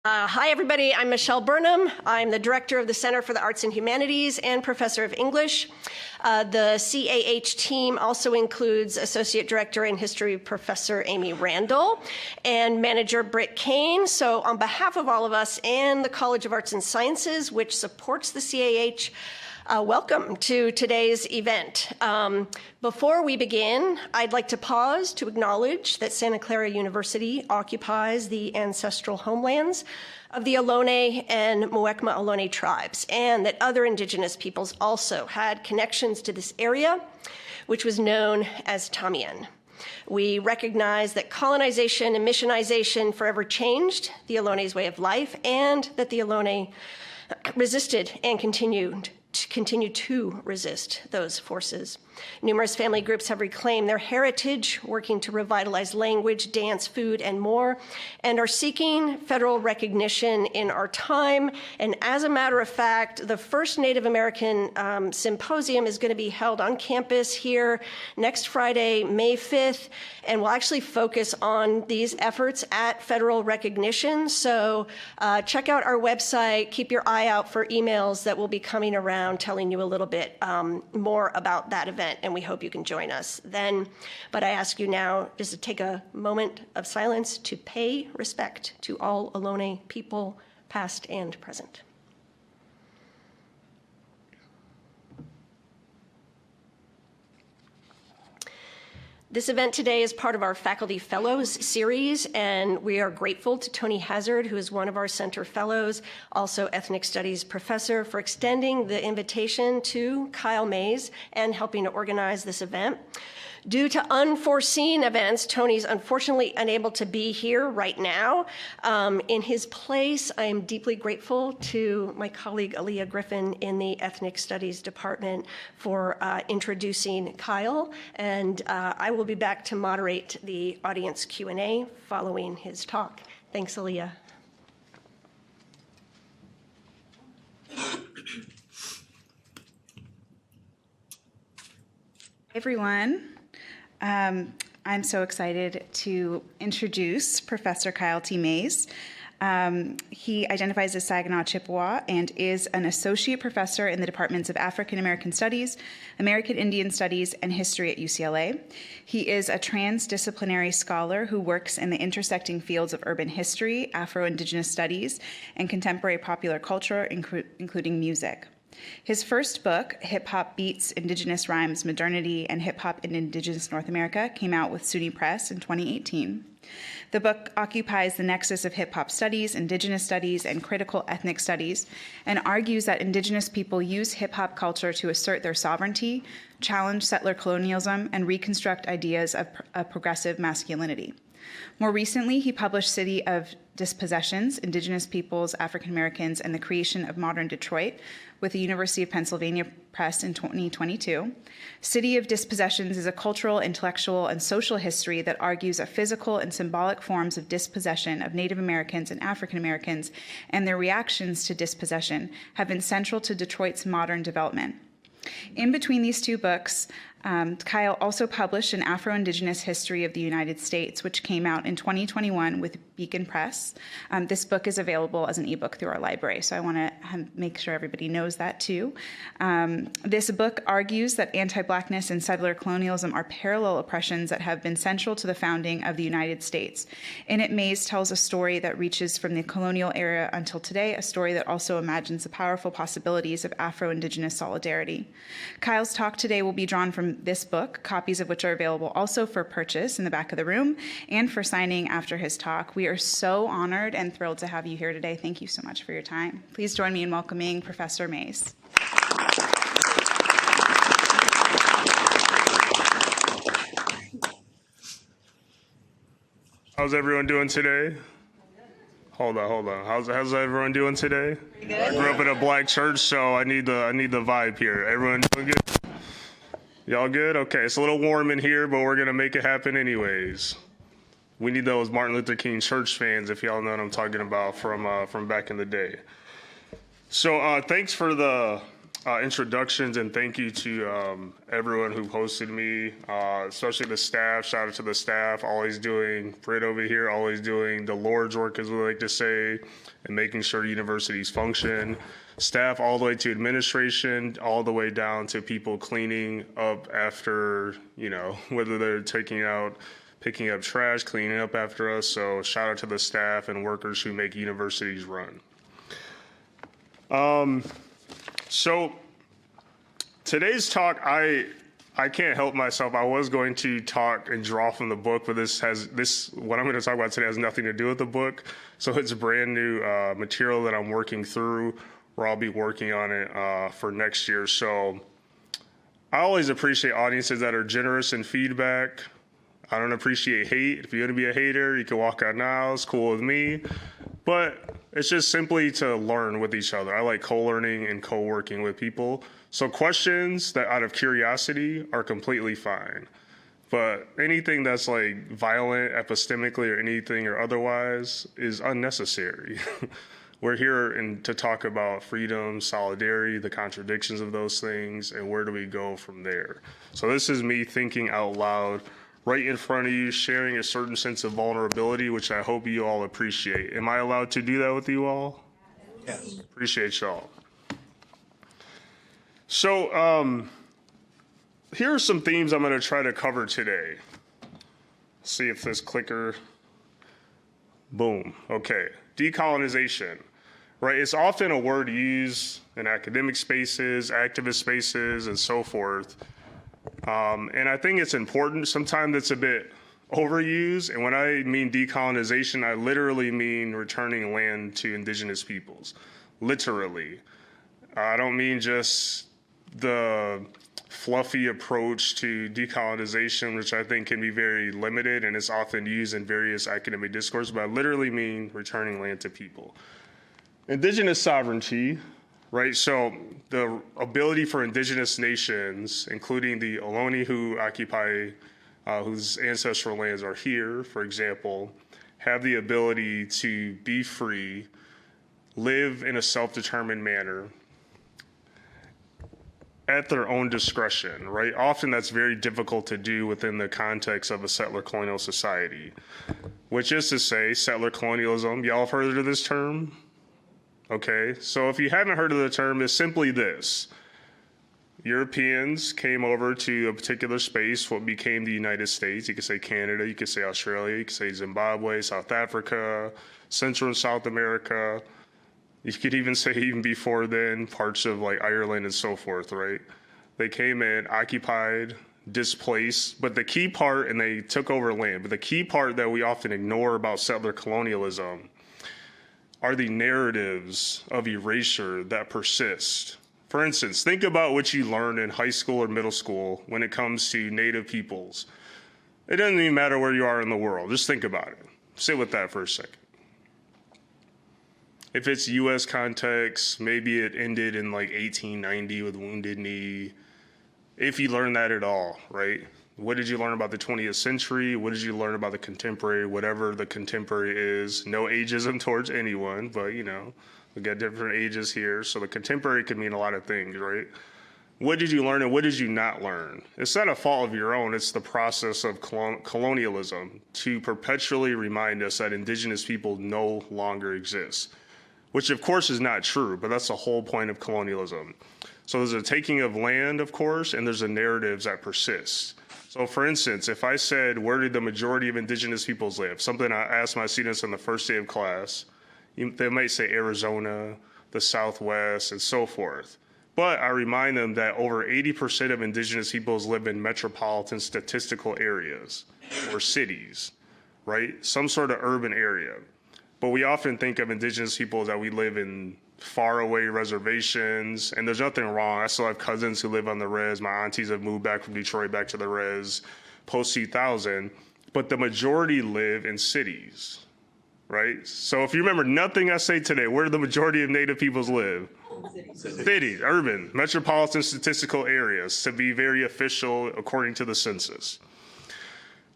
Hi, everybody. I'm Michelle Burnham. I'm the director of the Center for the Arts and Humanities and professor of English. The CAH team also includes Associate Director in History Professor Amy Randall and Manager Britt Kane. So on behalf of all of us and the College of Arts and Sciences, which supports the CAH, welcome to today's event. Before we begin, I'd like to pause to acknowledge that Santa Clara University occupies the ancestral homelands of the Ohlone and Muwekma Ohlone tribes, and that other indigenous peoples also had connections to this area, which was known as Tamian. We recognize that colonization and missionization forever changed the Ohlone way of life, and that the Ohlone resisted and continue to resist those forces. Numerous family groups have reclaimed their heritage, working to revitalize language, dance, food, and more, and are seeking federal recognition in our time. And as a matter of fact, the first Native American symposium is going to be held on campus here next Friday, May 5th, and we'll actually focus on these efforts at federal recognition. So check out our website, keep your eye out for emails that will be coming around telling you a little bit more about that event. And we hope you can join us then. But I ask you now just to take a moment of silence to pay respect to all Ohlone people, past and present. This event today is part of our Faculty Fellows series, and we are grateful to Tony Hazard, who is one of our center fellows, also ethnic studies professor, for extending the invitation to Kyle Mays and helping to organize this event. Due to unforeseen events, Tony's unfortunately unable to be here right now. In his place, I am deeply grateful to my colleague Aaliyah Griffin in the Ethnic Studies Department for introducing Kyle, and I will be back to moderate the audience Q&A following his talk. Thanks, Aaliyah. Hi, everyone. I'm so excited to introduce Professor Kyle T. Mays. He identifies as Saginaw Chippewa and is an associate professor in the departments of African American Studies, American Indian Studies, and History at UCLA. He is a transdisciplinary scholar who works in the intersecting fields of urban history, Afro-Indigenous Studies, and contemporary popular culture, including music. His first book, Hip Hop Beats, Indigenous Rhymes, Modernity, and Hip Hop in Indigenous North America, came out with SUNY Press in 2018. The book occupies the nexus of hip hop studies, indigenous studies, and critical ethnic studies, and argues that indigenous people use hip hop culture to assert their sovereignty, challenge settler colonialism, and reconstruct ideas of progressive masculinity. More recently, he published City of Dispossessions, Indigenous Peoples, African Americans, and the Creation of Modern Detroit with the University of Pennsylvania Press in 2022. City of Dispossessions is a cultural, intellectual, and social history that argues that physical and symbolic forms of dispossession of Native Americans and African Americans and their reactions to dispossession have been central to Detroit's modern development. In between these two books, Kyle also published an Afro-Indigenous History of the United States, which came out in 2021 with Beacon Press. This book is available as an ebook through our library, so I want to make sure everybody knows that too. This book argues that anti-Blackness and settler colonialism are parallel oppressions that have been central to the founding of the United States. In it, Mays tells a story that reaches from the colonial era until today, a story that also imagines the powerful possibilities of Afro-Indigenous solidarity. Kyle's talk today will be drawn from this book, copies of which are available also for purchase in the back of the room and for signing after his talk. We are so honored and thrilled to have you here today. Thank you so much for your time. Please join me in welcoming Professor Mays. How's everyone doing today? Hold on. How's everyone doing today? Pretty good. I grew up in a black church, so I need the vibe here. Everyone doing good? Y'all good? Okay, it's a little warm in here, but we're gonna make it happen anyways. We need those Martin Luther King church fans, if y'all know what I'm talking about from back in the day. So thanks for the introductions, and thank you to everyone who hosted me, especially the staff. Shout out to the staff, always doing, Britt over here, always doing the Lord's work, as we like to say, and making sure universities function. Staff all the way to administration, all the way down to people cleaning up after, whether they're picking up trash, cleaning up after us. So shout out to the staff and workers who make universities run. So today's talk, I can't help myself. I was going to talk and draw from the book, but what I'm going to talk about today has nothing to do with the book. So it's brand new material that I'm working through, where I'll be working on it for next year. So I always appreciate audiences that are generous in feedback. I don't appreciate hate. If you're going to be a hater, you can walk out now. It's cool with me. But it's just simply to learn with each other. I like co-learning and co-working with people. So questions that out of curiosity are completely fine. But anything that's like violent epistemically or anything or otherwise is unnecessary. We're here to talk about freedom, solidarity, the contradictions of those things, and where do we go from there. So this is me thinking out loud right in front of you, sharing a certain sense of vulnerability, which I hope you all appreciate. Am I allowed to do that with you all? Yes. Appreciate y'all. So here are some themes I'm going to try to cover today. See if this clicker, boom, okay. Decolonization, right? It's often a word used in academic spaces, activist spaces, and so forth. And I think it's important. Sometimes it's a bit overused. And when I mean decolonization, I literally mean returning land to indigenous peoples. Literally. I don't mean just the fluffy approach to decolonization, which I think can be very limited and is often used in various academic discourses, but I literally mean returning land to people. Indigenous sovereignty, right? So the ability for indigenous nations, including the Ohlone who occupy, whose ancestral lands are here, for example, have the ability to be free, live in a self-determined manner, at their own discretion, right? Often that's very difficult to do within the context of a settler colonial society, which is to say settler colonialism. Y'all have heard of this term? Okay, so if you haven't heard of the term, it's simply this. Europeans came over to a particular space, what became the United States. You could say Canada, you could say Australia, you could say Zimbabwe, South Africa, Central and South America. You could even say even before then, parts of like Ireland and so forth, right? They came in, occupied, displaced, but the key part, and they took over land, but the key part that we often ignore about settler colonialism are the narratives of erasure that persist. For instance, think about what you learned in high school or middle school when it comes to Native peoples. It doesn't even matter where you are in the world. Just think about it. Sit with that for a second. If it's U.S. context, maybe it ended in like 1890 with Wounded Knee. If you learn that at all, right? What did you learn about the 20th century? What did you learn about the contemporary, whatever the contemporary is? No ageism towards anyone, but we got different ages here. So the contemporary could mean a lot of things, right? What did you learn and what did you not learn? It's not a fault of your own. It's the process of colonialism to perpetually remind us that indigenous people no longer exist, which of course is not true, but that's the whole point of colonialism. So there's a taking of land, of course, and there's the narratives that persist. So for instance, if I said, where did the majority of indigenous peoples live? Something I asked my students on the first day of class, they might say Arizona, the Southwest, and so forth. But I remind them that over 80% of indigenous peoples live in metropolitan statistical areas or cities, right? Some sort of urban area. But we often think of indigenous people that we live in faraway reservations, and there's nothing wrong. I still have cousins who live on the res. My aunties have moved back from Detroit back to the res post-2000, but the majority live in cities, right? So if you remember nothing I say today, where do the majority of Native peoples live? Cities, urban, metropolitan statistical areas, to be very official according to the census.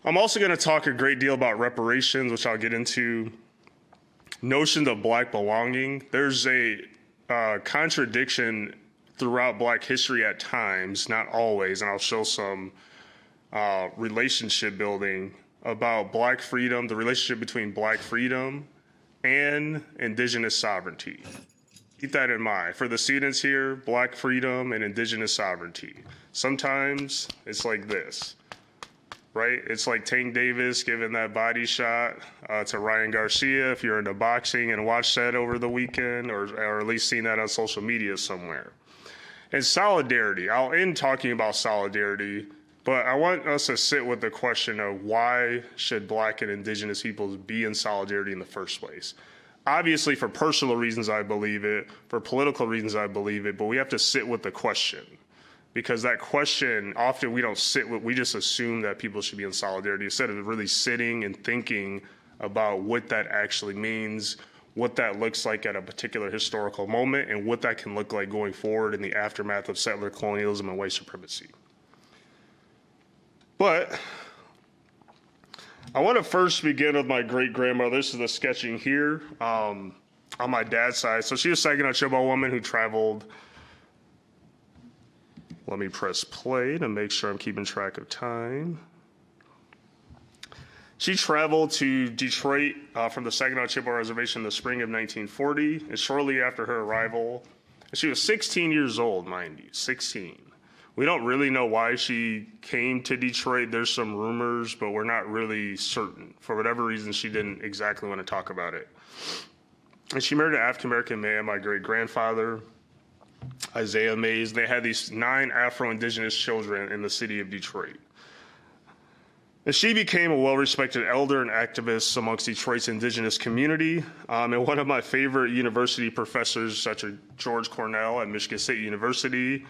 I'm also going to talk a great deal about reparations, which I'll get into. Notions of Black belonging. There's a contradiction throughout Black history at times, not always, and I'll show some relationship building about Black freedom, the relationship between Black freedom and Indigenous sovereignty. Keep that in mind. For the students here, Black freedom and Indigenous sovereignty. Sometimes it's like this, right? It's like Tank Davis giving that body shot to Ryan Garcia, if you're into boxing and watched that over the weekend, or at least seen that on social media somewhere. And solidarity, I'll end talking about solidarity, but I want us to sit with the question of why should Black and Indigenous peoples be in solidarity in the first place? Obviously, for personal reasons, I believe it. For political reasons, I believe it. But we have to sit with the question, because that question, often we don't sit with, we just assume that people should be in solidarity instead of really sitting and thinking about what that actually means, what that looks like at a particular historical moment, and what that can look like going forward in the aftermath of settler colonialism and white supremacy. But I want to first begin with my great-grandmother. This is the sketching here on my dad's side. So she was a Saginaw Chippewa woman who traveled. Let me press play to make sure I'm keeping track of time. She traveled to Detroit from the Saginaw Chippewa Reservation in the spring of 1940, and shortly after her arrival, she was 16 years old, mind you, 16. We don't really know why she came to Detroit. There's some rumors, but we're not really certain. For whatever reason, she didn't exactly want to talk about it. And she married an African-American man, my great-grandfather, Isaiah Mays. They had these 9 Afro-Indigenous children in the city of Detroit. And she became a well-respected elder and activist amongst Detroit's Indigenous community. And one of my favorite university professors, such as George Cornell at Michigan State University,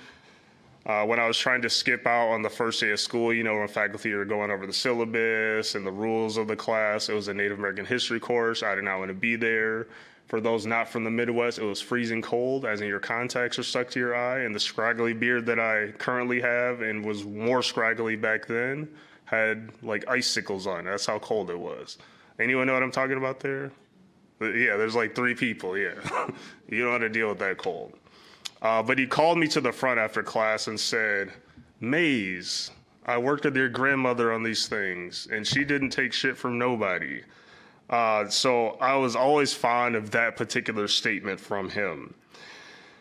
when I was trying to skip out on the first day of school, you know, when faculty are going over the syllabus and the rules of the class, it was a Native American history course. I did not want to be there. For those not from the Midwest, it was freezing cold, as in your contacts are stuck to your eye, and the scraggly beard that I currently have, and was more scraggly back then, had like icicles on. That's how cold it was. Anyone know what I'm talking about there? Yeah, there's like 3 people, yeah. You don't have to deal with that cold. But he called me to the front after class and said, Mays, I worked with your grandmother on these things, and she didn't take shit from nobody. So I was always fond of that particular statement from him.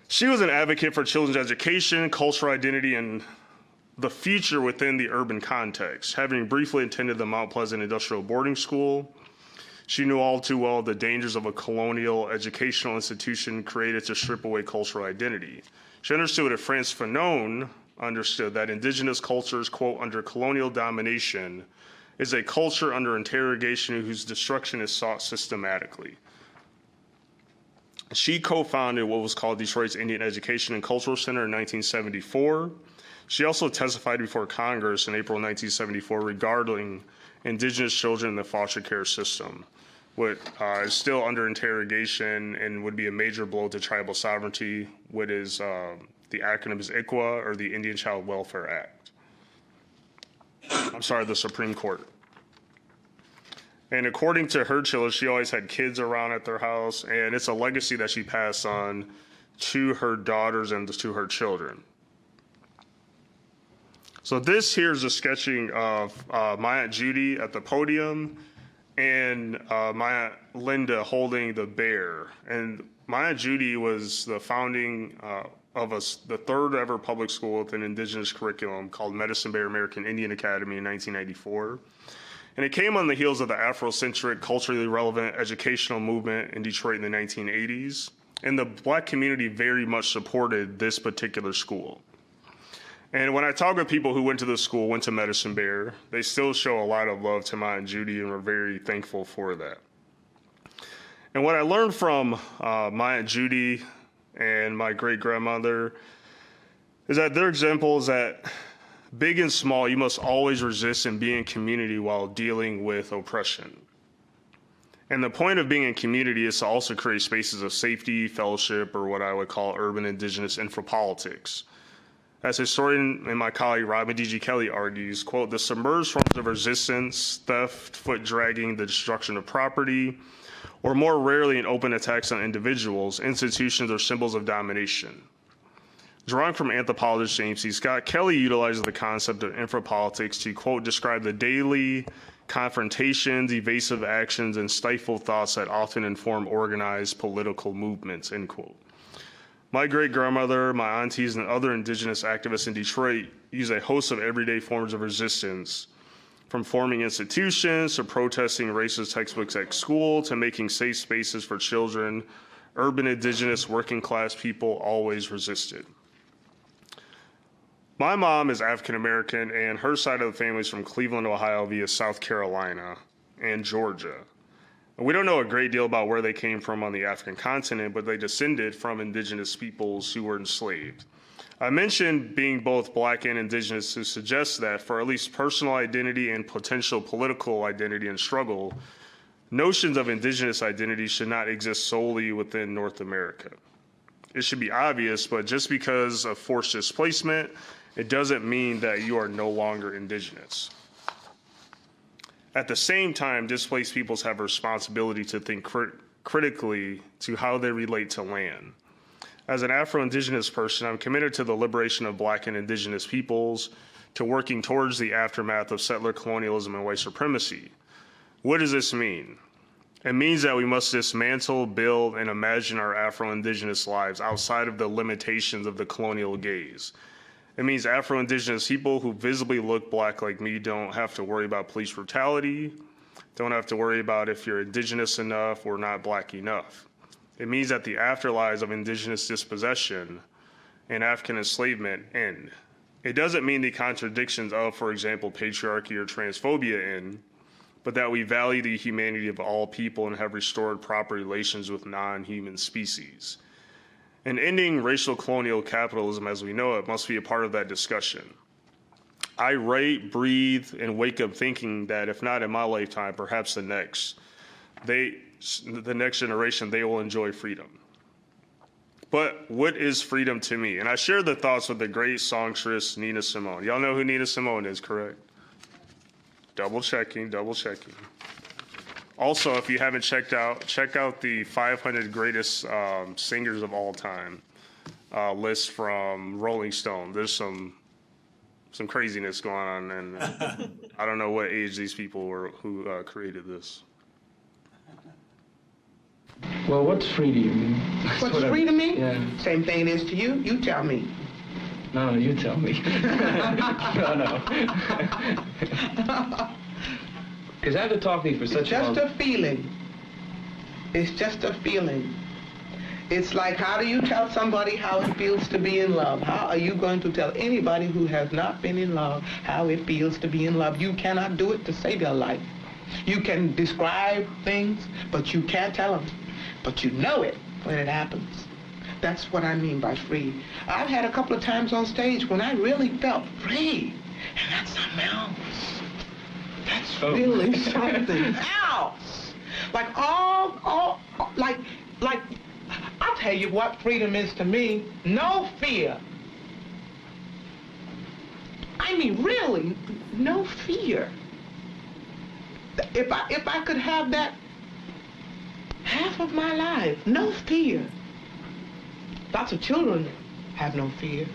She was an advocate for children's education, cultural identity, and the future within the urban context. Having briefly attended the Mount Pleasant Industrial Boarding School, she knew all too well the dangers of a colonial educational institution created to strip away cultural identity. She understood what Frantz Fanon understood, that indigenous cultures, quote, under colonial domination, is a culture under interrogation whose destruction is sought systematically. She co-founded what was called Detroit's Indian Education and Cultural Center in 1974. She also testified before Congress in April 1974 regarding indigenous children in the foster care system, which is still under interrogation and would be a major blow to tribal sovereignty, what is the acronym is ICWA, or the Indian Child Welfare Act. I'm sorry, the Supreme Court. And according to her children, she always had kids around at their house, and it's a legacy that she passed on to her daughters and to her children. So this here is a sketching of my Aunt Judy at the podium and my Aunt Linda holding the bear. And my Aunt Judy was the founding of the 3rd ever public school with an indigenous curriculum called Medicine Bear American Indian Academy in 1994. And it came on the heels of the Afrocentric, culturally relevant educational movement in Detroit in the 1980s. And the Black community very much supported this particular school. And when I talk with people who went to the school, went to Medicine Bear, they still show a lot of love to my Aunt Judy, and we're very thankful for that. And what I learned from my Aunt Judy and my great-grandmother is that their example is that big and small, you must always resist and be in community while dealing with oppression. And the point of being in community is to also create spaces of safety, fellowship, or what I would call urban indigenous infrapolitics. As historian and my colleague Robin D.G. Kelly argues, quote, the submerged forms of resistance, theft, foot dragging, the destruction of property, or more rarely in open attacks on individuals, institutions, or symbols of domination. Drawing from anthropologist James C. Scott, Kelly utilizes the concept of infrapolitics to, quote, describe the daily confrontations, evasive actions, and stifled thoughts that often inform organized political movements, end quote. My great-grandmother, my aunties, and other indigenous activists in Detroit use a host of everyday forms of resistance, from forming institutions to protesting racist textbooks at school to making safe spaces for children. Urban, indigenous, working-class people always resisted. My mom is African American, and her side of the family is from Cleveland, Ohio, via South Carolina and Georgia. We don't know a great deal about where they came from on the African continent, but they descended from indigenous peoples who were enslaved. I mentioned being both Black and indigenous to suggest that for at least personal identity and potential political identity and struggle, notions of indigenous identity should not exist solely within North America. It should be obvious, but just because of forced displacement, it doesn't mean that you are no longer indigenous. At the same time, displaced peoples have a responsibility to think critically to how they relate to land. As an Afro-Indigenous person, I'm committed to the liberation of Black and indigenous peoples, to working towards the aftermath of settler colonialism and white supremacy. What does this mean? It means that we must dismantle, build, and imagine our Afro-Indigenous lives outside of the limitations of the colonial gaze. It means Afro-Indigenous people who visibly look Black like me don't have to worry about police brutality, don't have to worry about if you're indigenous enough or not Black enough. It means that the afterlives of indigenous dispossession and African enslavement end. It doesn't mean the contradictions of, for example, patriarchy or transphobia end, but that we value the humanity of all people and have restored proper relations with non-human species. And ending racial colonial capitalism as we know it must be a part of that discussion. I write, breathe, and wake up thinking that if not in my lifetime, perhaps the next generation, they will enjoy freedom. But what is freedom to me? And I share the thoughts with the great songstress Nina Simone. Y'all know who Nina Simone is, correct? Double checking. Also, if you haven't check out the 500 greatest singers of all time list from Rolling Stone. There's some craziness going on, and I don't know what age these people were who created this. Well, what's free to you? What's free to me? Yeah. Same thing it is to you. You tell me. No, you tell me. No. Because I have to talk to you for such It's just a feeling. It's just a feeling. It's like, how do you tell somebody how it feels to be in love? How are you going to tell anybody who has not been in love how it feels to be in love? You cannot do it to save your life. You can describe things, but you can't tell them. But you know it when it happens. That's what I mean by free. I've had a couple of times on stage when I really felt free. And that's something else. That's really something else. Like like, I'll tell you what freedom is to me. No fear. I mean, really, no fear. If I could have that half of my life, no fear. Lots of children have no fear.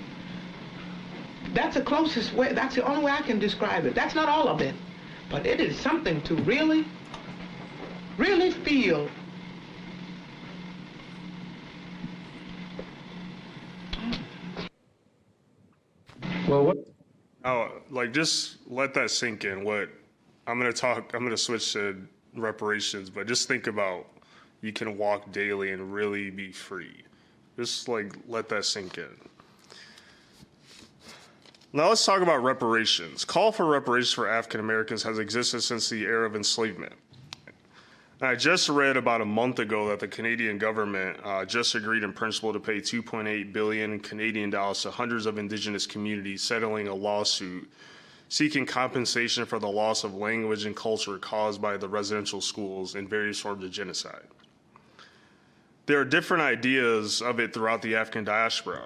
That's the closest way, that's the only way I can describe it. That's not all of it, but it is something to really, really feel. Well, what? Oh, like just let that sink in. I'm gonna switch to reparations, but just think about you can walk daily and really be free. Just like let that sink in. Now let's talk about reparations. Call for reparations for African Americans has existed since the era of enslavement. And I just read about a month ago that the Canadian government just agreed in principle to pay 2.8 billion Canadian dollars to hundreds of Indigenous communities settling a lawsuit seeking compensation for the loss of language and culture caused by the residential schools and various forms of genocide. There are different ideas of it throughout the African diaspora.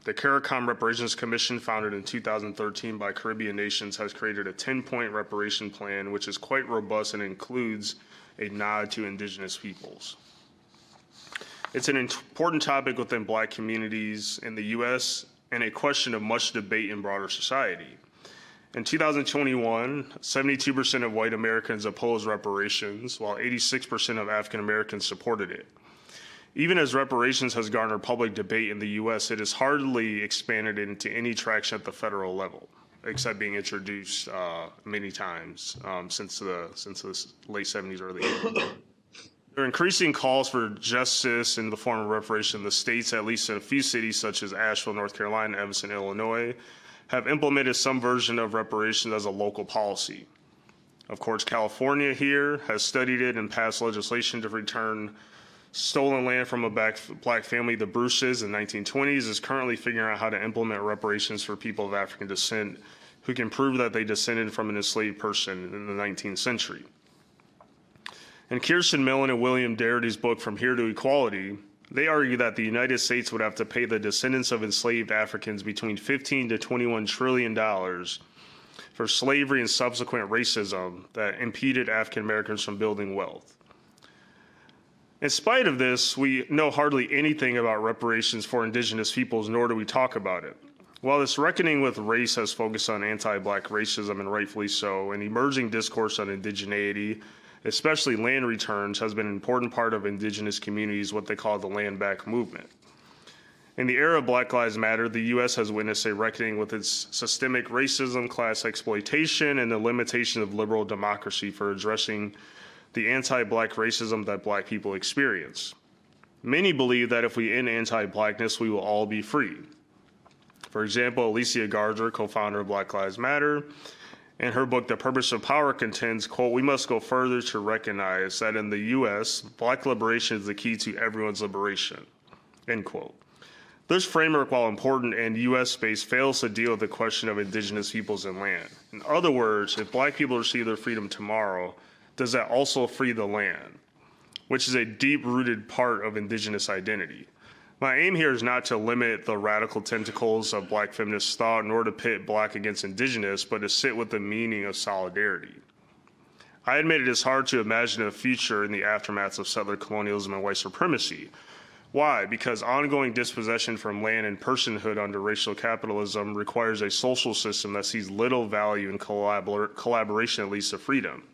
The CARICOM Reparations Commission, founded in 2013 by Caribbean nations, has created a 10-point reparation plan, which is quite robust and includes a nod to Indigenous peoples. It's an important topic within Black communities in the U.S. and a question of much debate in broader society. In 2021, 72% of white Americans opposed reparations, while 86% of African Americans supported it. Even as reparations has garnered public debate in the U.S., it has hardly expanded into any traction at the federal level, except being introduced many times since the late 70s, early 80s. There are increasing calls for justice in the form of reparation. The states, at least in a few cities such as Asheville, North Carolina, and Evanston, Illinois, have implemented some version of reparations as a local policy. Of course, California here has studied it and passed legislation to return stolen land from a black family, the Bruces, in the 1920s, is currently figuring out how to implement reparations for people of African descent who can prove that they descended from an enslaved person in the 19th century. In Kirsten Millen and William Darity's book, From Here to Equality, they argue that the United States would have to pay the descendants of enslaved Africans between $15 to $21 trillion for slavery and subsequent racism that impeded African Americans from building wealth. In spite of this, we know hardly anything about reparations for indigenous peoples, nor do we talk about it. While this reckoning with race has focused on anti-black racism, and rightfully so, an emerging discourse on indigeneity, especially land returns, has been an important part of indigenous communities, what they call the land back movement. In the era of Black Lives Matter, the U.S. has witnessed a reckoning with its systemic racism, class exploitation, and the limitation of liberal democracy for addressing the anti-black racism that black people experience. Many believe that if we end anti-blackness, we will all be free. For example, Alicia Garza, co-founder of Black Lives Matter, in her book, The Purpose of Power, contends, quote, "We must go further to recognize that in the U.S., black liberation is the key to everyone's liberation," end quote. This framework, while important and U.S.-based, fails to deal with the question of indigenous peoples and land. In other words, if black people receive their freedom tomorrow, does that also free the land, which is a deep-rooted part of indigenous identity? My aim here is not to limit the radical tentacles of black feminist thought, nor to pit black against indigenous, but to sit with the meaning of solidarity. I admit it is hard to imagine a future in the aftermath of settler colonialism and white supremacy. Why? Because ongoing dispossession from land and personhood under racial capitalism requires a social system that sees little value in collaboration that leads to freedom.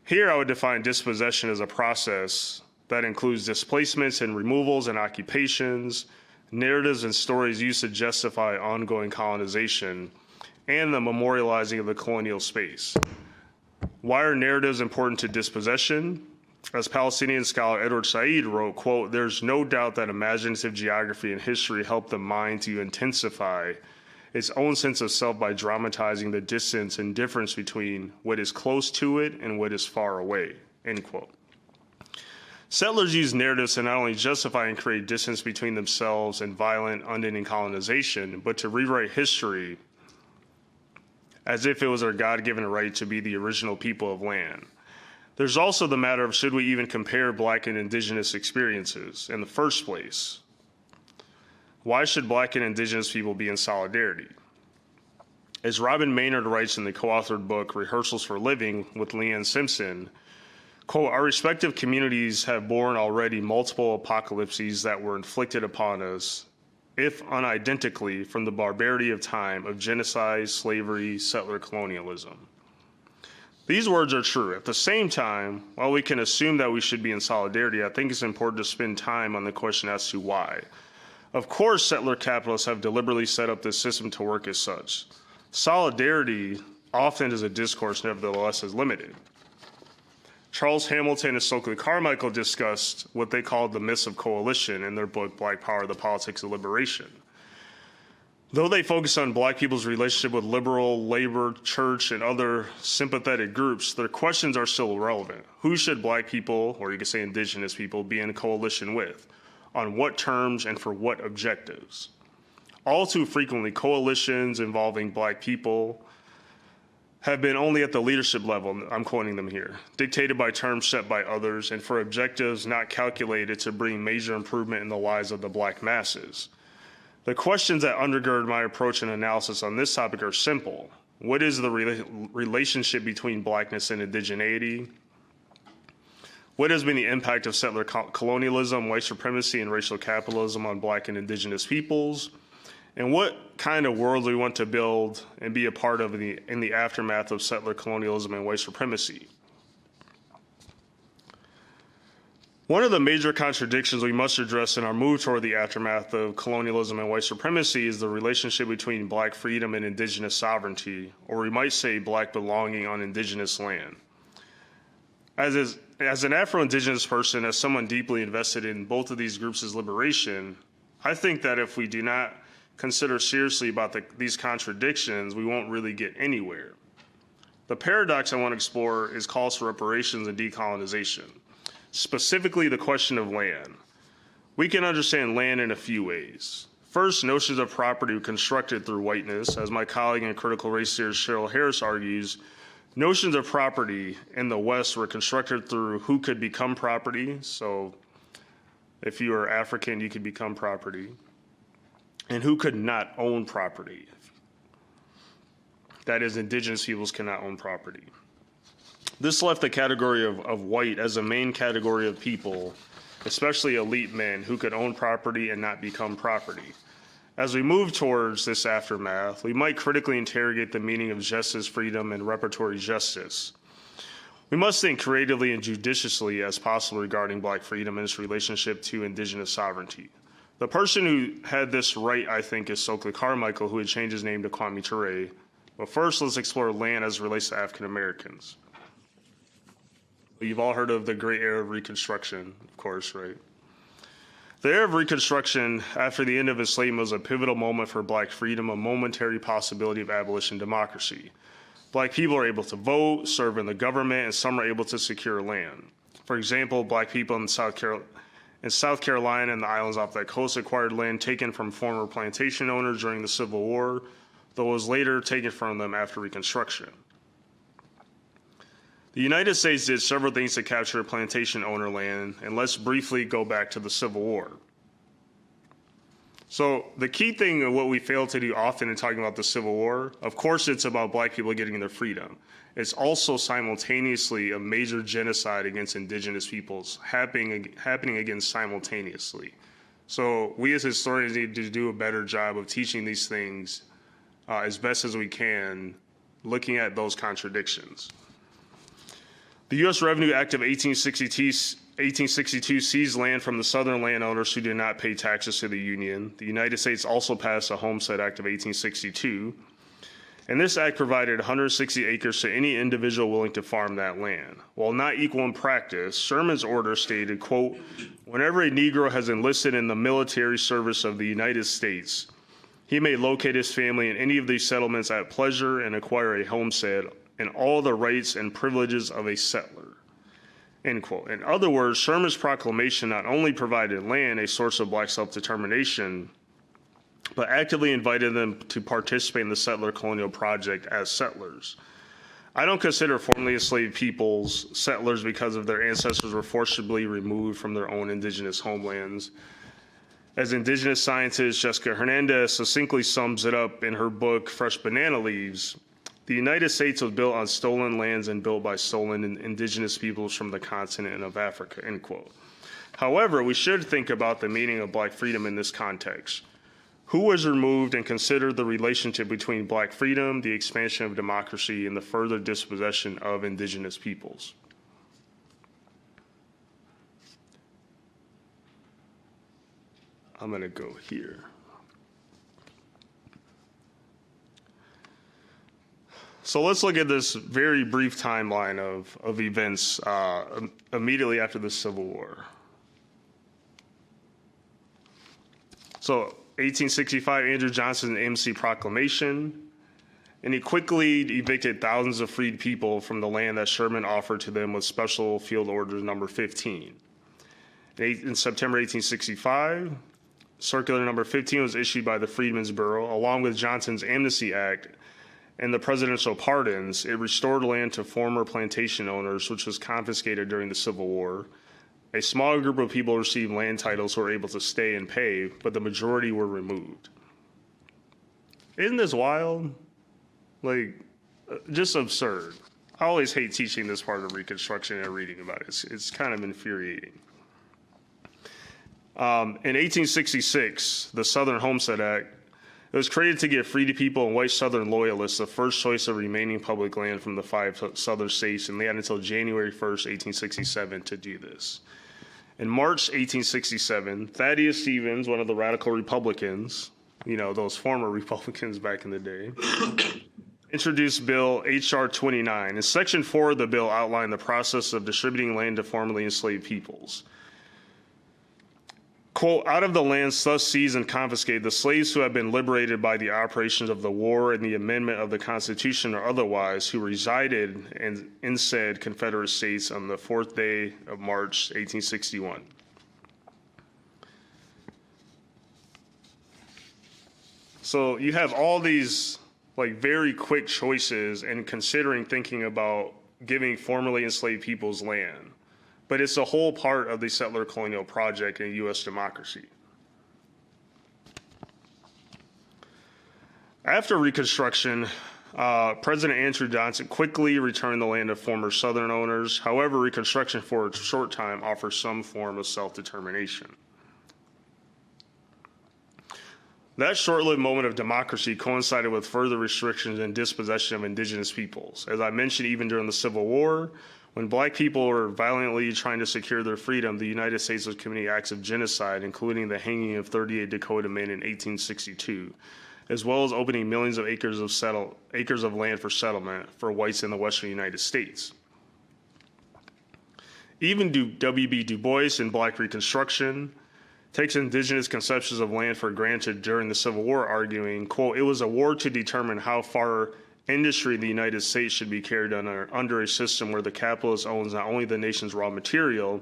Here, I would define dispossession as a process that includes displacements and removals and occupations, narratives and stories used to justify ongoing colonization, and the memorializing of the colonial space. Why are narratives important to dispossession? As Palestinian scholar Edward Said wrote, quote, "There's no doubt that imaginative geography and history help the mind to intensify its own sense of self by dramatizing the distance and difference between what is close to it and what is far away," end quote. Settlers use narratives to not only justify and create distance between themselves and violent, unending colonization, but to rewrite history as if it was their God-given right to be the original people of land. There's also the matter of should we even compare black and indigenous experiences in the first place? Why should black and indigenous people be in solidarity? As Robin Maynard writes in the co-authored book, Rehearsals for Living with Leanne Simpson, quote, "Our respective communities have borne already multiple apocalypses that were inflicted upon us, if unidentically, from the barbarity of time of genocide, slavery, settler colonialism." These words are true. At the same time, while we can assume that we should be in solidarity, I think it's important to spend time on the question as to why. Of course, settler capitalists have deliberately set up this system to work as such. Solidarity, often as a discourse, nevertheless, is limited. Charles Hamilton and Stokely Carmichael discussed what they called the myths of coalition in their book, Black Power, The Politics of Liberation. Though they focus on black people's relationship with liberal, labor, church, and other sympathetic groups, their questions are still relevant. Who should black people, or you could say indigenous people, be in coalition with? On what terms and for what objectives? All too frequently, coalitions involving black people have been only at the leadership level, I'm quoting them here, dictated by terms set by others and for objectives not calculated to bring major improvement in the lives of the black masses. The questions that undergird my approach and analysis on this topic are simple. What is the relationship between blackness and indigeneity? What has been the impact of settler colonialism, white supremacy, and racial capitalism on black and indigenous peoples? And what kind of world we want to build and be a part of in the aftermath of settler colonialism and white supremacy. One of the major contradictions we must address in our move toward the aftermath of colonialism and white supremacy is the relationship between Black freedom and indigenous sovereignty, or we might say Black belonging on indigenous land. As an Afro-Indigenous person, as someone deeply invested in both of these groups' liberation, I think that if we do not consider seriously about these contradictions, we won't really get anywhere. The paradox I want to explore is calls for reparations and decolonization, specifically the question of land. We can understand land in a few ways. First, notions of property were constructed through whiteness. As my colleague and critical race theorist Cheryl Harris argues, notions of property in the West were constructed through who could become property. So if you are African, you could become property. And who could not own property. That is, indigenous peoples cannot own property. This left the category of white as a main category of people, especially elite men, who could own property and not become property. As we move towards this aftermath, we might critically interrogate the meaning of justice, freedom, and reparatory justice. We must think creatively and judiciously as possible regarding Black freedom and its relationship to indigenous sovereignty. The person who had this right, I think, is Stokely Carmichael, who had changed his name to Kwame Ture. But first, let's explore land as it relates to African Americans. You've all heard of the Great Era of Reconstruction, of course, right? The era of Reconstruction after the end of enslavement was a pivotal moment for Black freedom, a momentary possibility of abolition democracy. Black people are able to vote, serve in the government, and some are able to secure land. For example, Black people in South Carolina and the islands off that coast acquired land taken from former plantation owners during the Civil War, though it was later taken from them after Reconstruction. The United States did several things to capture plantation owner land, and let's briefly go back to the Civil War. So the key thing of what we fail to do often in talking about the Civil War, of course it's about Black people getting their freedom. It's also simultaneously a major genocide against indigenous peoples happening again simultaneously. So we as historians need to do a better job of teaching these things as best as we can, looking at those contradictions. The U.S. Revenue Act of 1862 seized land from the Southern landowners who did not pay taxes to the Union. The United States also passed the Homestead Act of 1862. And this act provided 160 acres to any individual willing to farm that land. While not equal in practice, Sherman's order stated, quote, "Whenever a Negro has enlisted in the military service of the United States, he may locate his family in any of these settlements at pleasure and acquire a homestead and all the rights and privileges of a settler." End quote. In other words, Sherman's proclamation not only provided land, a source of Black self-determination, but actively invited them to participate in the settler colonial project as settlers. I don't consider formerly enslaved peoples settlers because of their ancestors were forcibly removed from their own indigenous homelands. As indigenous scientist Jessica Hernandez succinctly sums it up in her book, Fresh Banana Leaves, the United States was built on stolen lands and built by stolen indigenous peoples from the continent of Africa, end quote. However, we should think about the meaning of Black freedom in this context. Who was removed, and consider the relationship between Black freedom, the expansion of democracy, and the further dispossession of indigenous peoples. I'm going to go here. So let's look at this very brief timeline of events immediately after the Civil War. So 1865, Andrew Johnson's MC Proclamation, and he quickly evicted thousands of freed people from the land that Sherman offered to them with Special Field Order Number 15. In September 1865, Circular Number 15 was issued by the Freedmen's Bureau, along with Johnson's Amnesty Act and the presidential pardons. It restored land to former plantation owners, which was confiscated during the Civil War. A small group of people received land titles who were able to stay and pay, but the majority were removed. Isn't this wild? Like, just absurd. I always hate teaching this part of Reconstruction and reading about it. It's kind of infuriating. In 1866, the Southern Homestead Act It was created to give free people and white Southern loyalists the first choice of remaining public land from the 5 Southern states, and they had until January 1st, 1867 to do this. In March 1867, Thaddeus Stevens, one of the radical Republicans, those former Republicans back in the day, introduced Bill H.R. 29. And Section 4 of the bill outlined the process of distributing land to formerly enslaved peoples. Quote, out of the lands thus seized and confiscated, the slaves who have been liberated by the operations of the war and the amendment of the Constitution or otherwise, who resided in said Confederate States on the 4th day of March, 1861. So you have all these very quick choices and thinking about giving formerly enslaved peoples land. But it's a whole part of the settler colonial project in U.S. democracy. After Reconstruction, President Andrew Johnson quickly returned the land to former Southern owners. However, Reconstruction for a short time offers some form of self-determination. That short-lived moment of democracy coincided with further restrictions and dispossession of indigenous peoples. As I mentioned, even during the Civil War, when black people were violently trying to secure their freedom, the United States was committing acts of genocide, including the hanging of 38 Dakota men in 1862, as well as opening millions of acres of land for settlement for whites in the western United States. Even W.B. Du Bois in Black Reconstruction takes indigenous conceptions of land for granted during the Civil War, arguing, quote, it was a war to determine how far industry in the United States should be carried under a system where the capitalist owns not only the nation's raw material,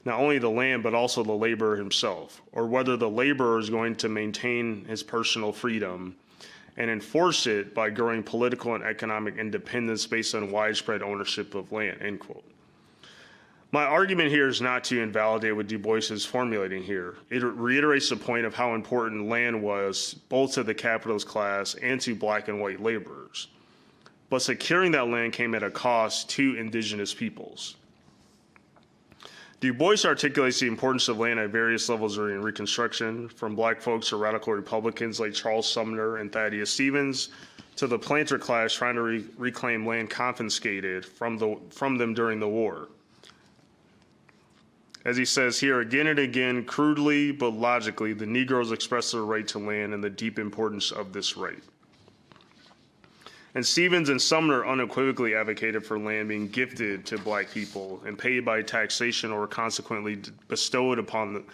not only the land, but also the laborer himself, or whether the laborer is going to maintain his personal freedom and enforce it by growing political and economic independence based on widespread ownership of land, end quote. My argument here is not to invalidate what Du Bois is formulating here. It reiterates the point of how important land was both to the capitalist class and to black and white laborers. But securing that land came at a cost to indigenous peoples. Du Bois articulates the importance of land at various levels during Reconstruction, from black folks to radical Republicans like Charles Sumner and Thaddeus Stevens, to the planter class trying to reclaim land confiscated from them during the war. As he says here, again and again, crudely but logically, the Negroes express their right to land and the deep importance of this right. And Stevens and Sumner unequivocally advocated for land being gifted to black people and paid by taxation or consequently bestowed upon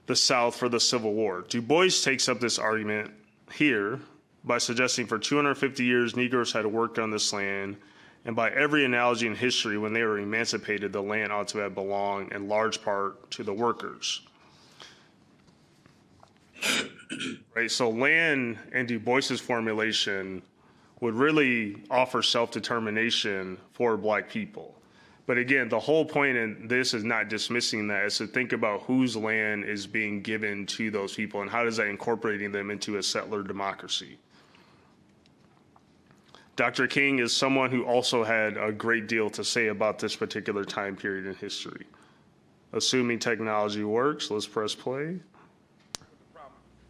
the South for the Civil War. Du Bois takes up this argument here by suggesting for 250 years Negroes had worked on this land, and by every analogy in history, when they were emancipated, the land ought to have belonged in large part to the workers. Right, so land in Du Bois's formulation would really offer self-determination for black people. But again, the whole point in this is not dismissing that, it's to think about whose land is being given to those people and how does that incorporating them into a settler democracy. Dr. King is someone who also had a great deal to say about this particular time period in history. Assuming technology works, let's press play.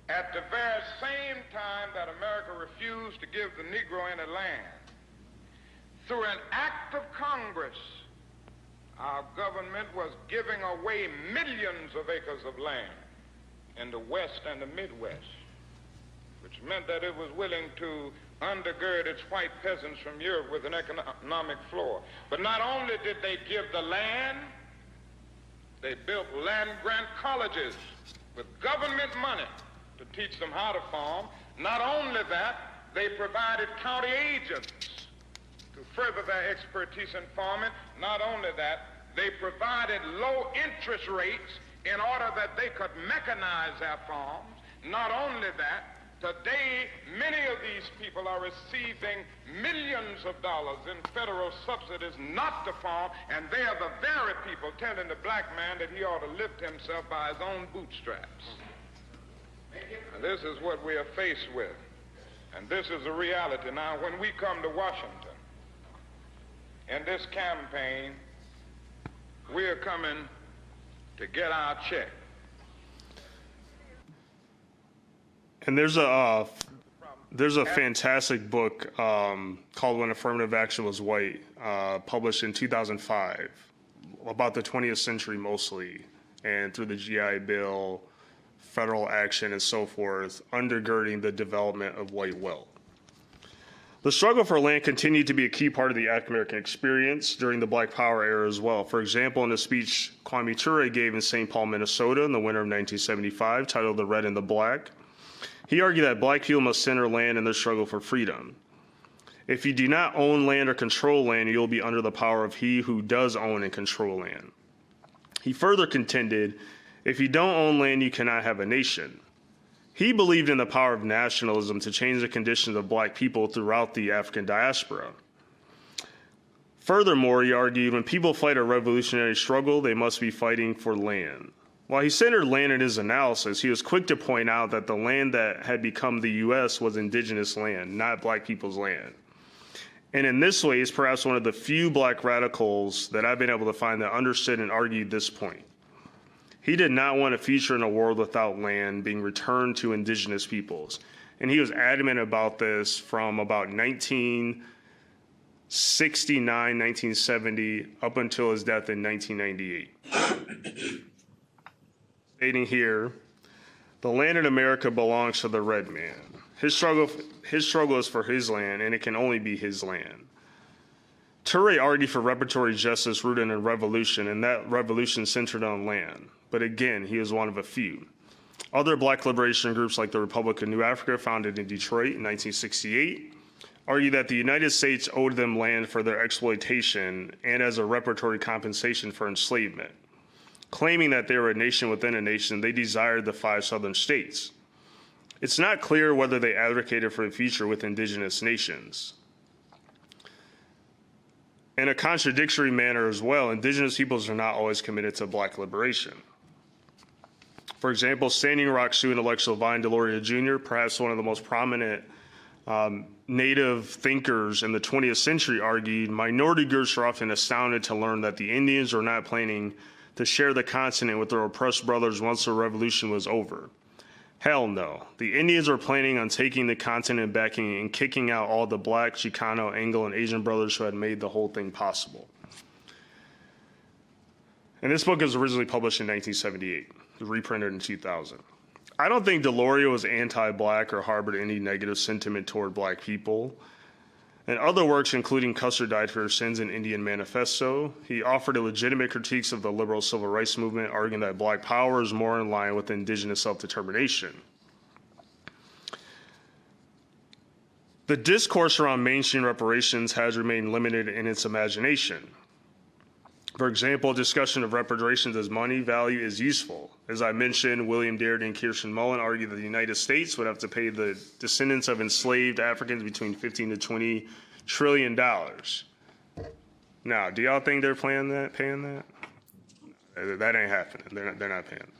At the very same time that America refused to give the Negro any land, through an act of Congress, our government was giving away millions of acres of land in the West and the Midwest, which meant that it was willing to undergird its white peasants from Europe with an economic floor. But not only did they give the land, they built land-grant colleges with government money to teach them how to farm. Not only that, they provided county agents to further their expertise in farming. Not only that, they provided low interest rates in order that they could mechanize their farms. Not only that, today many of these people are receiving millions of dollars in federal subsidies not to farm, and they are the very people telling the black man that he ought to lift himself by his own bootstraps. And this is what we are faced with, and this is the reality. Now, when we come to Washington in this campaign, we are coming to get our check. And there's a fantastic book called When Affirmative Action Was White, published in 2005, about the 20th century mostly, and through the GI Bill, federal action, and so forth, undergirding the development of white wealth. The struggle for land continued to be a key part of the African American experience during the Black Power era as well. For example, in a speech Kwame Ture gave in St. Paul, Minnesota in the winter of 1975, titled The Red and the Black, he argued that Black people must center land in their struggle for freedom. If you do not own land or control land, you will be under the power of he who does own and control land. He further contended, if you don't own land, you cannot have a nation. He believed in the power of nationalism to change the conditions of Black people throughout the African diaspora. Furthermore, he argued when people fight a revolutionary struggle, they must be fighting for land. While he centered land in his analysis, he was quick to point out that the land that had become the U.S. was indigenous land, not Black people's land. And in this way, he's perhaps one of the few Black radicals that I've been able to find that understood and argued this point. He did not want a future in a world without land being returned to indigenous peoples. And he was adamant about this from about 1969, 1970, up until his death in 1998. Stating here, the land in America belongs to the red man. His struggle is for his land, and it can only be his land. Ture argued for reparatory justice rooted in a revolution, and that revolution centered on land. But again, he is one of a few. Other Black liberation groups like the Republic of New Africa, founded in Detroit in 1968, argued that the United States owed them land for their exploitation and as a reparatory compensation for enslavement. Claiming that they were a nation within a nation, they desired the 5 southern states. It's not clear whether they advocated for a future with indigenous nations. In a contradictory manner as well, indigenous peoples are not always committed to Black liberation. For example, Standing Rock Sioux intellectual Vine Deloria Jr., perhaps one of the most prominent Native thinkers in the 20th century, argued, minority groups are often astounded to learn that the Indians were not planning to share the continent with their oppressed brothers once the revolution was over. Hell no. The Indians were planning on taking the continent back and kicking out all the Black, Chicano, Anglo, and Asian brothers who had made the whole thing possible. And this book was originally published in 1978, reprinted in 2000. I don't think Deloria was anti-Black or harbored any negative sentiment toward Black people. In other works, including Custer Died for Her Sins and Indian Manifesto, he offered a legitimate critiques of the liberal civil rights movement, arguing that Black power is more in line with indigenous self-determination. The discourse around mainstream reparations has remained limited in its imagination. For example, discussion of reparations as money value is useful. As I mentioned, William Darity and Kirsten Mullen argued that the United States would have to pay the descendants of enslaved Africans between $15 to $20 trillion. Now, do y'all think they're paying that? That ain't happening. They're not paying.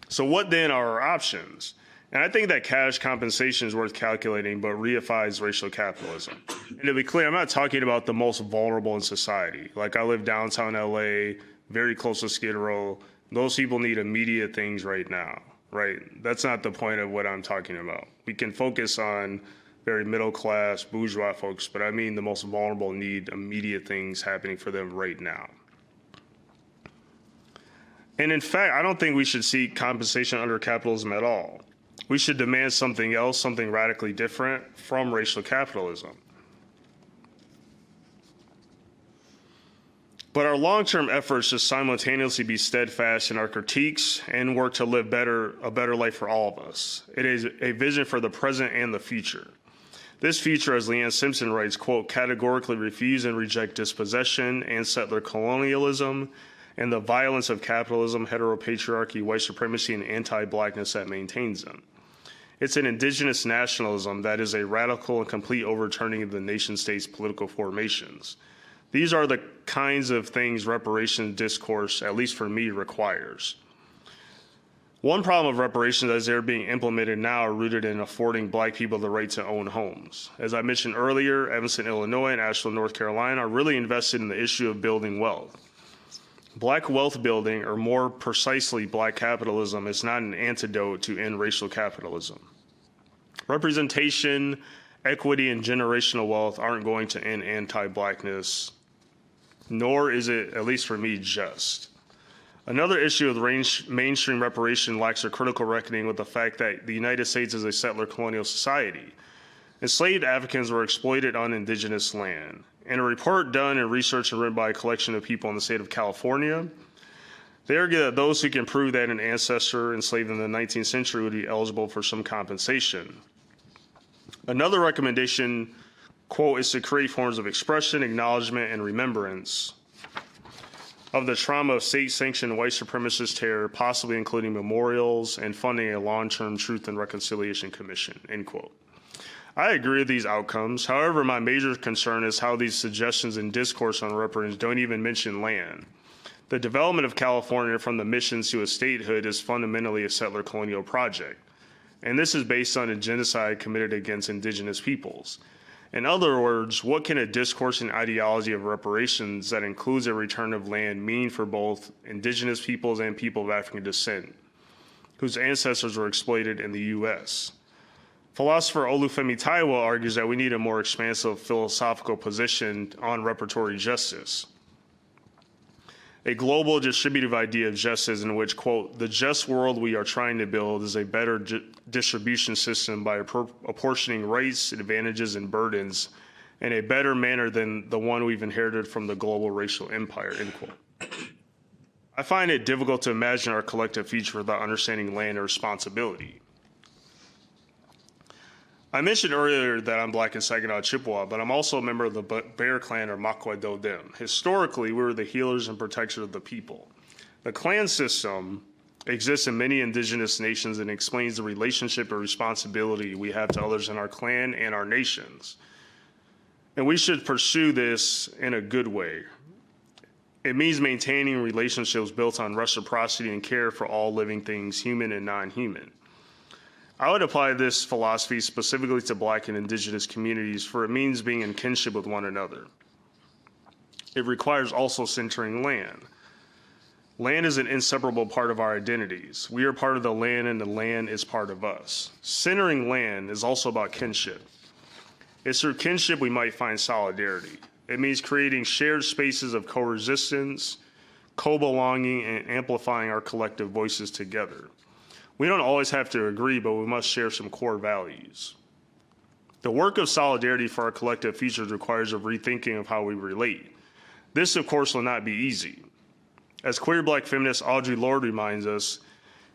So what then are our options? And I think that cash compensation is worth calculating, but reifies racial capitalism. And to be clear, I'm not talking about the most vulnerable in society. Like, I live downtown LA, very close to Skid Row. Those people need immediate things right now, right? That's not the point of what I'm talking about. We can focus on very middle class, bourgeois folks, but I mean the most vulnerable need immediate things happening for them right now. And in fact, I don't think we should seek compensation under capitalism at all. We should demand something else, something radically different from racial capitalism. But our long-term efforts should simultaneously be steadfast in our critiques and work to live a better life for all of us. It is a vision for the present and the future. This future, as Leanne Simpson writes, quote, categorically refuse and reject dispossession and settler colonialism and the violence of capitalism, heteropatriarchy, white supremacy, and anti-Blackness that maintains them. It's an indigenous nationalism that is a radical and complete overturning of the nation-state's political formations. These are the kinds of things reparations discourse, at least for me, requires. One problem of reparations as they're being implemented now are rooted in affording Black people the right to own homes. As I mentioned earlier, Evanston, Illinois, and Asheville, North Carolina are really invested in the issue of building wealth. Black wealth building, or more precisely, black capitalism, is not an antidote to end racial capitalism. Representation, equity, and generational wealth aren't going to end anti-blackness, nor is it, at least for me, just. Another issue with mainstream reparation lacks a critical reckoning with the fact that the United States is a settler colonial society. Enslaved Africans were exploited on indigenous land. In a report done and research and written by a collection of people in the state of California, they argue that those who can prove that an ancestor enslaved in the 19th century would be eligible for some compensation. Another recommendation, quote, is to create forms of expression, acknowledgement, and remembrance of the trauma of state-sanctioned white supremacist terror, possibly including memorials and funding a long-term Truth and Reconciliation Commission, end quote. I agree with these outcomes. However, my major concern is how these suggestions and discourse on reparations don't even mention land. The development of California from the missions to a statehood is fundamentally a settler colonial project, and this is based on a genocide committed against indigenous peoples. In other words, what can a discourse and ideology of reparations that includes a return of land mean for both indigenous peoples and people of African descent, whose ancestors were exploited in the U.S.? Philosopher Olufemi Taiwo argues that we need a more expansive philosophical position on reparatory justice, a global distributive idea of justice in which, quote, the just world we are trying to build is a better distribution system by apportioning rights, advantages, and burdens in a better manner than the one we've inherited from the global racial empire, end quote. I find it difficult to imagine our collective future without understanding land and responsibility. I mentioned earlier that I'm Black and Saginaw Chippewa, but I'm also a member of the Bear Clan, or Makwa Dodem. Historically, we were the healers and protectors of the people. The clan system exists in many indigenous nations and explains the relationship and responsibility we have to others in our clan and our nations. And we should pursue this in a good way. It means maintaining relationships built on reciprocity and care for all living things, human and non-human. I would apply this philosophy specifically to Black and indigenous communities, for it means being in kinship with one another. It requires also centering land. Land is an inseparable part of our identities. We are part of the land and the land is part of us. Centering land is also about kinship. It's through kinship we might find solidarity. It means creating shared spaces of coexistence, co-belonging, and amplifying our collective voices together. We don't always have to agree, but we must share some core values. The work of solidarity for our collective futures requires a rethinking of how we relate. This, of course, will not be easy. As queer Black feminist Audre Lorde reminds us,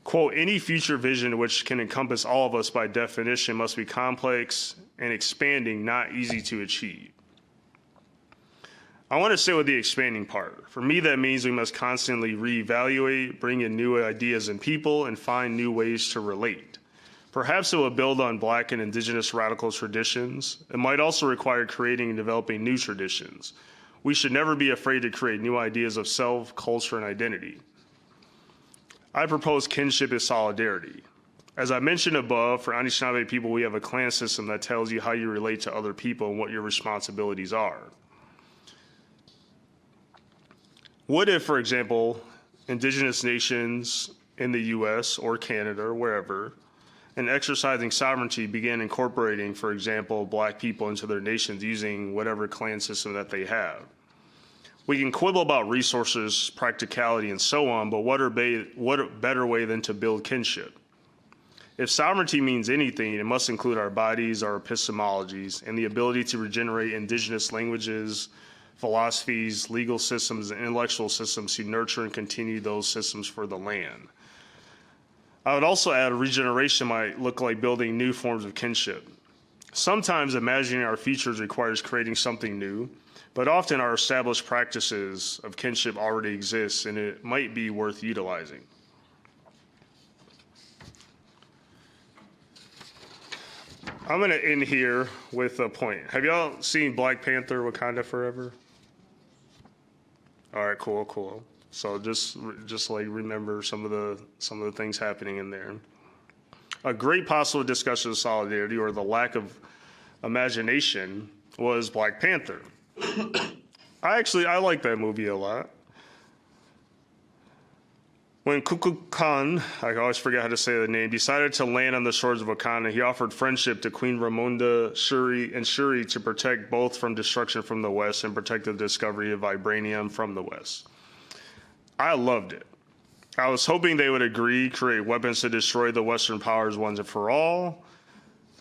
quote, any future vision which can encompass all of us by definition must be complex and expanding, not easy to achieve. I want to sit with the expanding part. For me, that means we must constantly reevaluate, bring in new ideas and people, and find new ways to relate. Perhaps it will build on Black and indigenous radical traditions. It might also require creating and developing new traditions. We should never be afraid to create new ideas of self, culture, and identity. I propose kinship is solidarity. As I mentioned above, for Anishinaabe people, we have a clan system that tells you how you relate to other people and what your responsibilities are. What if, for example, indigenous nations in the US or Canada or wherever, in exercising sovereignty, began incorporating, for example, Black people into their nations using whatever clan system that they have? We can quibble about resources, practicality, and so on, but what a better way than to build kinship? If sovereignty means anything, it must include our bodies, our epistemologies, and the ability to regenerate indigenous languages, philosophies, legal systems, and intellectual systems to nurture and continue those systems for the land. I would also add regeneration might look like building new forms of kinship. Sometimes imagining our futures requires creating something new, but often our established practices of kinship already exist, and it might be worth utilizing. I'm going to end here with a point. Have y'all seen Black Panther: Wakanda Forever? All right, cool. So just like remember some of the things happening in there. A great possible discussion of solidarity, or the lack of imagination, was Black Panther. I like that movie a lot. When Kukulkan, I always forget how to say the name, decided to land on the shores of Wakanda, he offered friendship to Queen Ramonda Shuri to protect both from destruction from the West and protect the discovery of vibranium from the West. I loved it. I was hoping they would agree, create weapons to destroy the Western powers once and for all.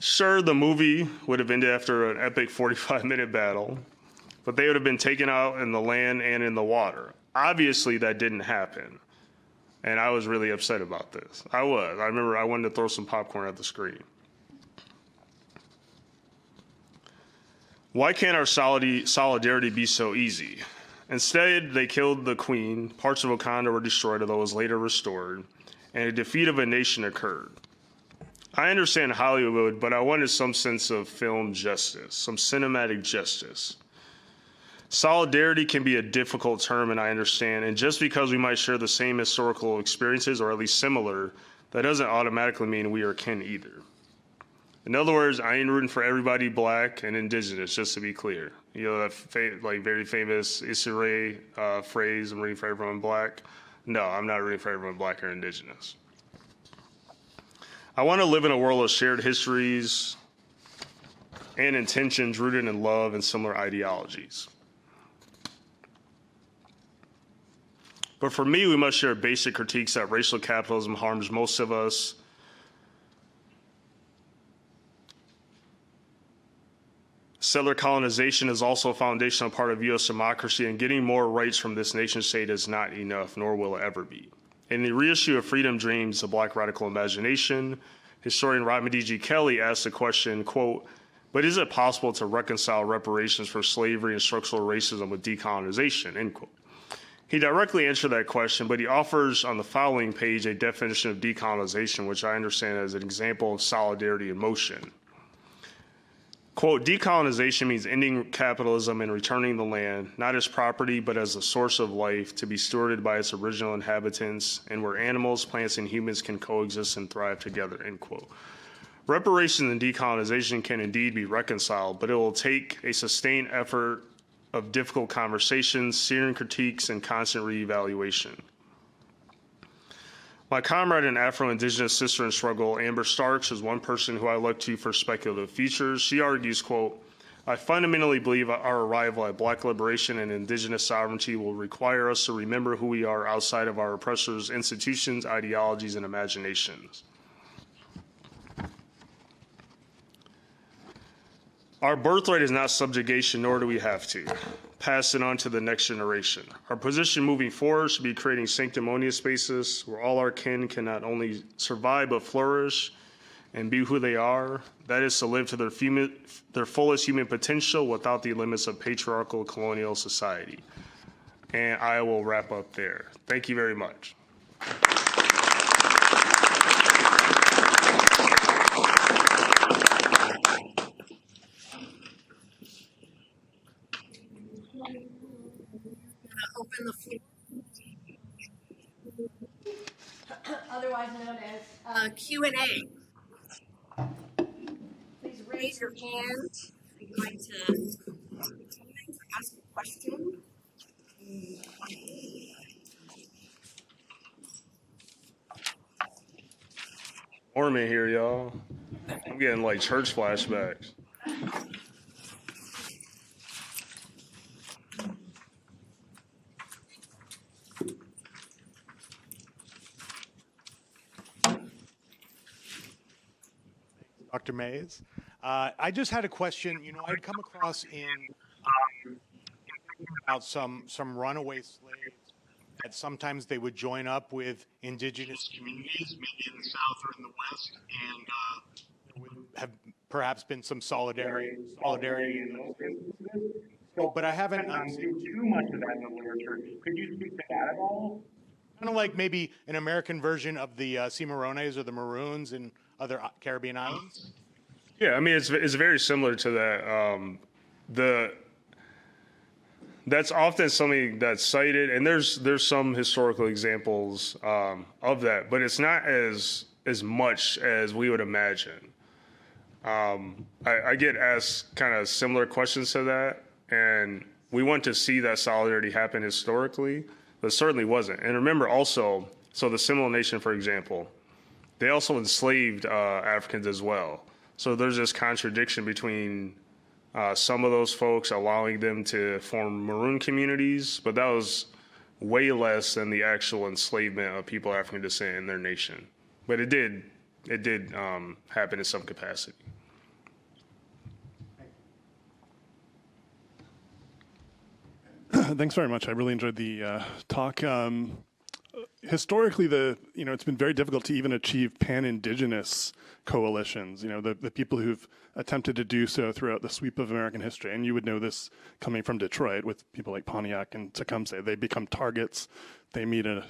Sure, the movie would have ended after an epic 45-minute battle, but they would have been taken out in the land and in the water. Obviously, that didn't happen. And I was really upset about this. I remember I wanted to throw some popcorn at the screen. Why can't our solidarity be so easy? Instead, they killed the queen, parts of Wakanda were destroyed, although it was later restored, and a defeat of a nation occurred. I understand Hollywood, but I wanted some sense of film justice, some cinematic justice. Solidarity can be a difficult term, and I understand, and just because we might share the same historical experiences, or at least similar, that doesn't automatically mean we are kin either. In other words, I ain't rooting for everybody black and indigenous, just to be clear. You know that very famous Issa Rae phrase, I'm rooting for everyone black? No, I'm not rooting for everyone black or indigenous. I want to live in a world of shared histories and intentions rooted in love and similar ideologies. But for me, we must share basic critiques that racial capitalism harms most of us. Settler colonization is also a foundational part of U.S. democracy, and getting more rights from this nation state is not enough, nor will it ever be. In the reissue of Freedom Dreams, A Black Radical Imagination, historian Rodney D.G. Kelly asked the question, quote, but is it possible to reconcile reparations for slavery and structural racism with decolonization, end quote. He directly answered that question, but he offers on the following page a definition of decolonization, which I understand as an example of solidarity in motion. Quote, decolonization means ending capitalism and returning the land, not as property, but as a source of life to be stewarded by its original inhabitants, and where animals, plants, and humans can coexist and thrive together, end quote. Reparations and decolonization can indeed be reconciled, but it will take a sustained effort of difficult conversations, searing critiques, and constant reevaluation. My comrade and Afro-Indigenous sister in struggle, Amber Starks, is one person who I look to for speculative features. She argues, quote, I fundamentally believe our arrival at Black liberation and Indigenous sovereignty will require us to remember who we are outside of our oppressors' institutions, ideologies, and imaginations. Our birthright is not subjugation, nor do we have to. Pass it on to the next generation. Our position moving forward should be creating sanctimonious spaces where all our kin can not only survive but flourish and be who they are. That is to live to their fullest human potential without the limits of patriarchal colonial society. And I will wrap up there. Thank you very much. Open the floor. Otherwise known as Q&A. Please raise your hand if you'd like to ask a question. Orman here, y'all. I'm getting like church flashbacks. Dr. Mays. I just had a question. You know, I'd come across in about some runaway slaves that sometimes they would join up with indigenous communities, maybe in the South or in the West, and there would have perhaps been some solidarity in those instances. So, but I haven't seen too much of that in the literature. Could you speak to that at all? Kind of like maybe an American version of the Cimarrones or the Maroons and other Caribbean islands? Yeah, I mean, it's very similar to that. That's often something that's cited, and there's some historical examples of that, but it's not as much as we would imagine. I get asked kind of similar questions to that, and we want to see that solidarity happen historically, but it certainly wasn't. And remember also, So the Seminole Nation, for example, they also enslaved Africans as well. So there's this contradiction between some of those folks allowing them to form maroon communities, but that was way less than the actual enslavement of people of African descent in their nation. But it did happen in some capacity. Thanks very much. I really enjoyed the talk. Historically, it's been very difficult to even achieve pan-indigenous coalitions. The people who've attempted to do so throughout the sweep of American history, and you would know this coming from Detroit with people like Pontiac and Tecumseh. They become targets. They meet and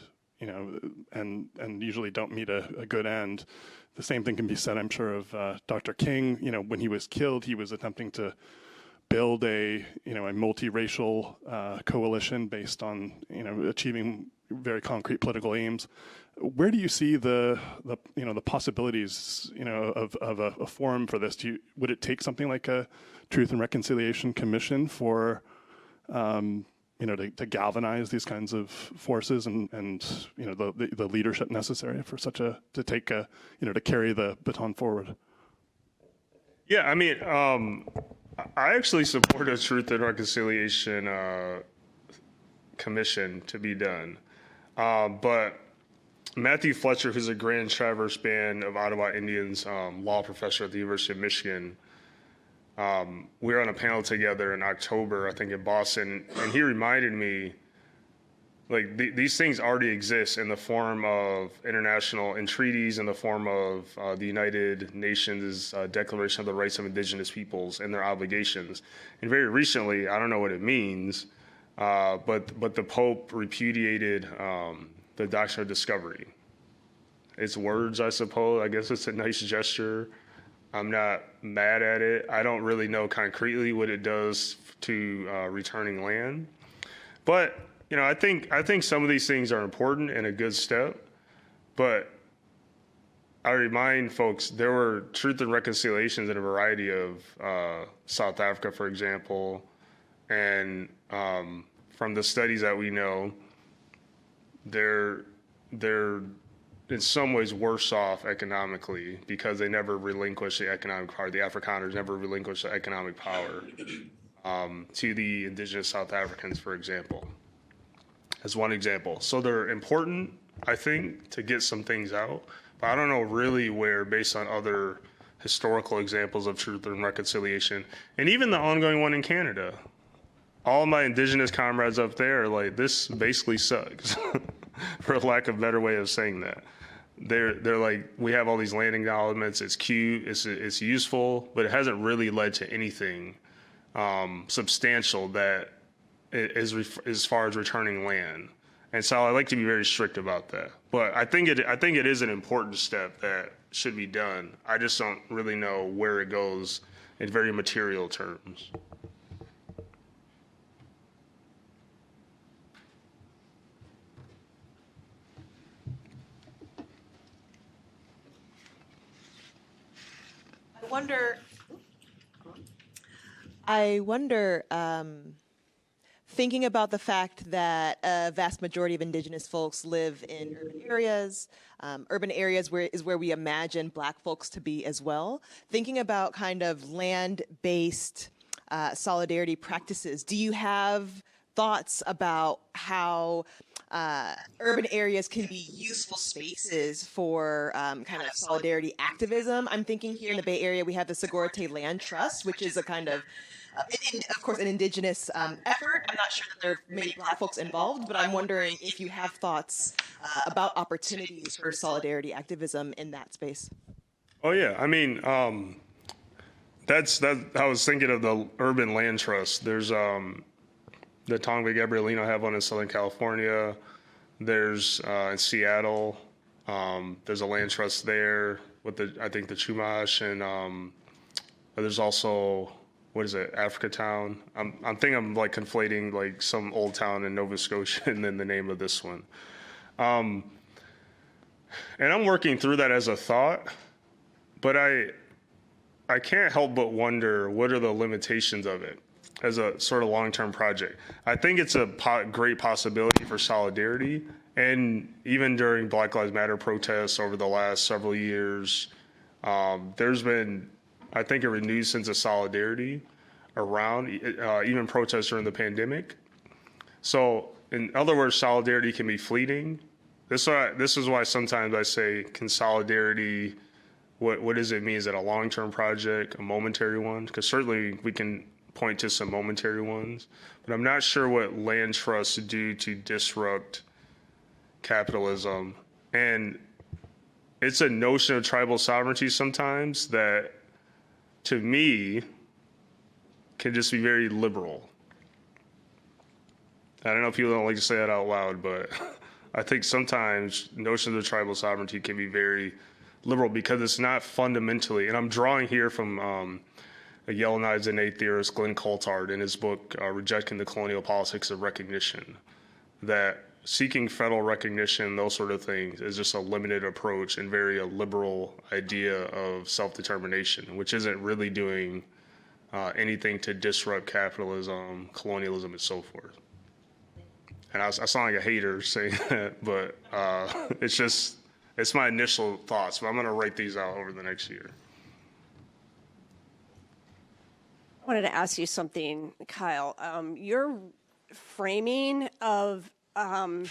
usually don't meet a good end. The same thing can be said, I'm sure, of Dr. King. When he was killed, he was attempting to build a multiracial coalition based on achieving very concrete political aims. Where do you see the possibilities of a forum for this? Would it take something like a Truth and Reconciliation Commission for to galvanize these kinds of forces and the leadership necessary for to carry the baton forward? Yeah, I mean, I actually support a Truth and Reconciliation Commission to be done. But Matthew Fletcher, who's a Grand Traverse Band of Ottawa Indians law professor at the University of Michigan, we were on a panel together in October, I think in Boston, and he reminded me, like, these things already exist in the form of international treaties, in the form of the United Nations Declaration of the Rights of Indigenous Peoples and their obligations. And very recently, I don't know what it means, but the Pope repudiated the Doctrine of Discovery. It's words, I suppose. I guess it's a nice gesture. I'm not mad at it. I don't really know concretely what it does to returning land. But I think some of these things are important and a good step, but I remind folks there were truth and reconciliations in a variety of South Africa, for example, and from the studies that we know, they're in some ways worse off economically because they never relinquished the economic power. The Afrikaners never relinquished the economic power to the indigenous South Africans, for example. As one example. So they're important, I think, to get some things out. But I don't know really where, based on other historical examples of truth and reconciliation, and even the ongoing one in Canada. All my indigenous comrades up there are like, this basically sucks, for lack of a better way of saying that. They're like, we have all these land acknowledgements, it's cute, it's useful, but it hasn't really led to anything substantial that as far as returning land. And so I like to be very strict about that. But I think it is an important step that should be done. I just don't really know where it goes in very material terms. I wonder, thinking about the fact that a vast majority of indigenous folks live in urban areas is where we imagine Black folks to be as well. Thinking about kind of land-based solidarity practices, do you have thoughts about how urban areas can be useful spaces for kind of solidarity activism? I'm thinking here in the Bay Area, we have the Segurite Land Trust, which is a kind of an indigenous effort. I'm not sure that there are many Black folks involved, but I'm wondering if you have thoughts about opportunities for solidarity activism in that space. Oh yeah, I mean, I was thinking of the Urban Land Trust. There's the Tongva Gabrielino have one in Southern California. There's in Seattle. There's a land trust there with I think the Chumash, and there's also, what is it, Africa Town? I'm like conflating like some old town in Nova Scotia and then the name of this one. And I'm working through that as a thought, but I can't help but wonder what are the limitations of it. as a sort of long-term project. I think it's a great possibility for solidarity. And even during Black Lives Matter protests over the last several years, there's been, I think, a renewed sense of solidarity around even protests during the pandemic. So in other words, solidarity can be fleeting. This is why sometimes I say, can solidarity, what does it mean? Is it a long-term project, a momentary one? Because certainly we can point to some momentary ones, but I'm not sure what land trusts do to disrupt capitalism. And it's a notion of tribal sovereignty sometimes that, to me, can just be very liberal. I don't know if people don't like to say that out loud, but I think sometimes notions of tribal sovereignty can be very liberal because it's not fundamentally, and I'm drawing here from a Yale Knives and Eight theorist, Glenn Coulthard, in his book, Rejecting the Colonial Politics of Recognition, that seeking federal recognition, those sort of things, is just a limited approach and very a liberal idea of self-determination, which isn't really doing anything to disrupt capitalism, colonialism, and so forth. And I sound like a hater saying that, but it's my initial thoughts, but I'm going to write these out over the next year. I wanted to ask you something, Kyle. Your framing of African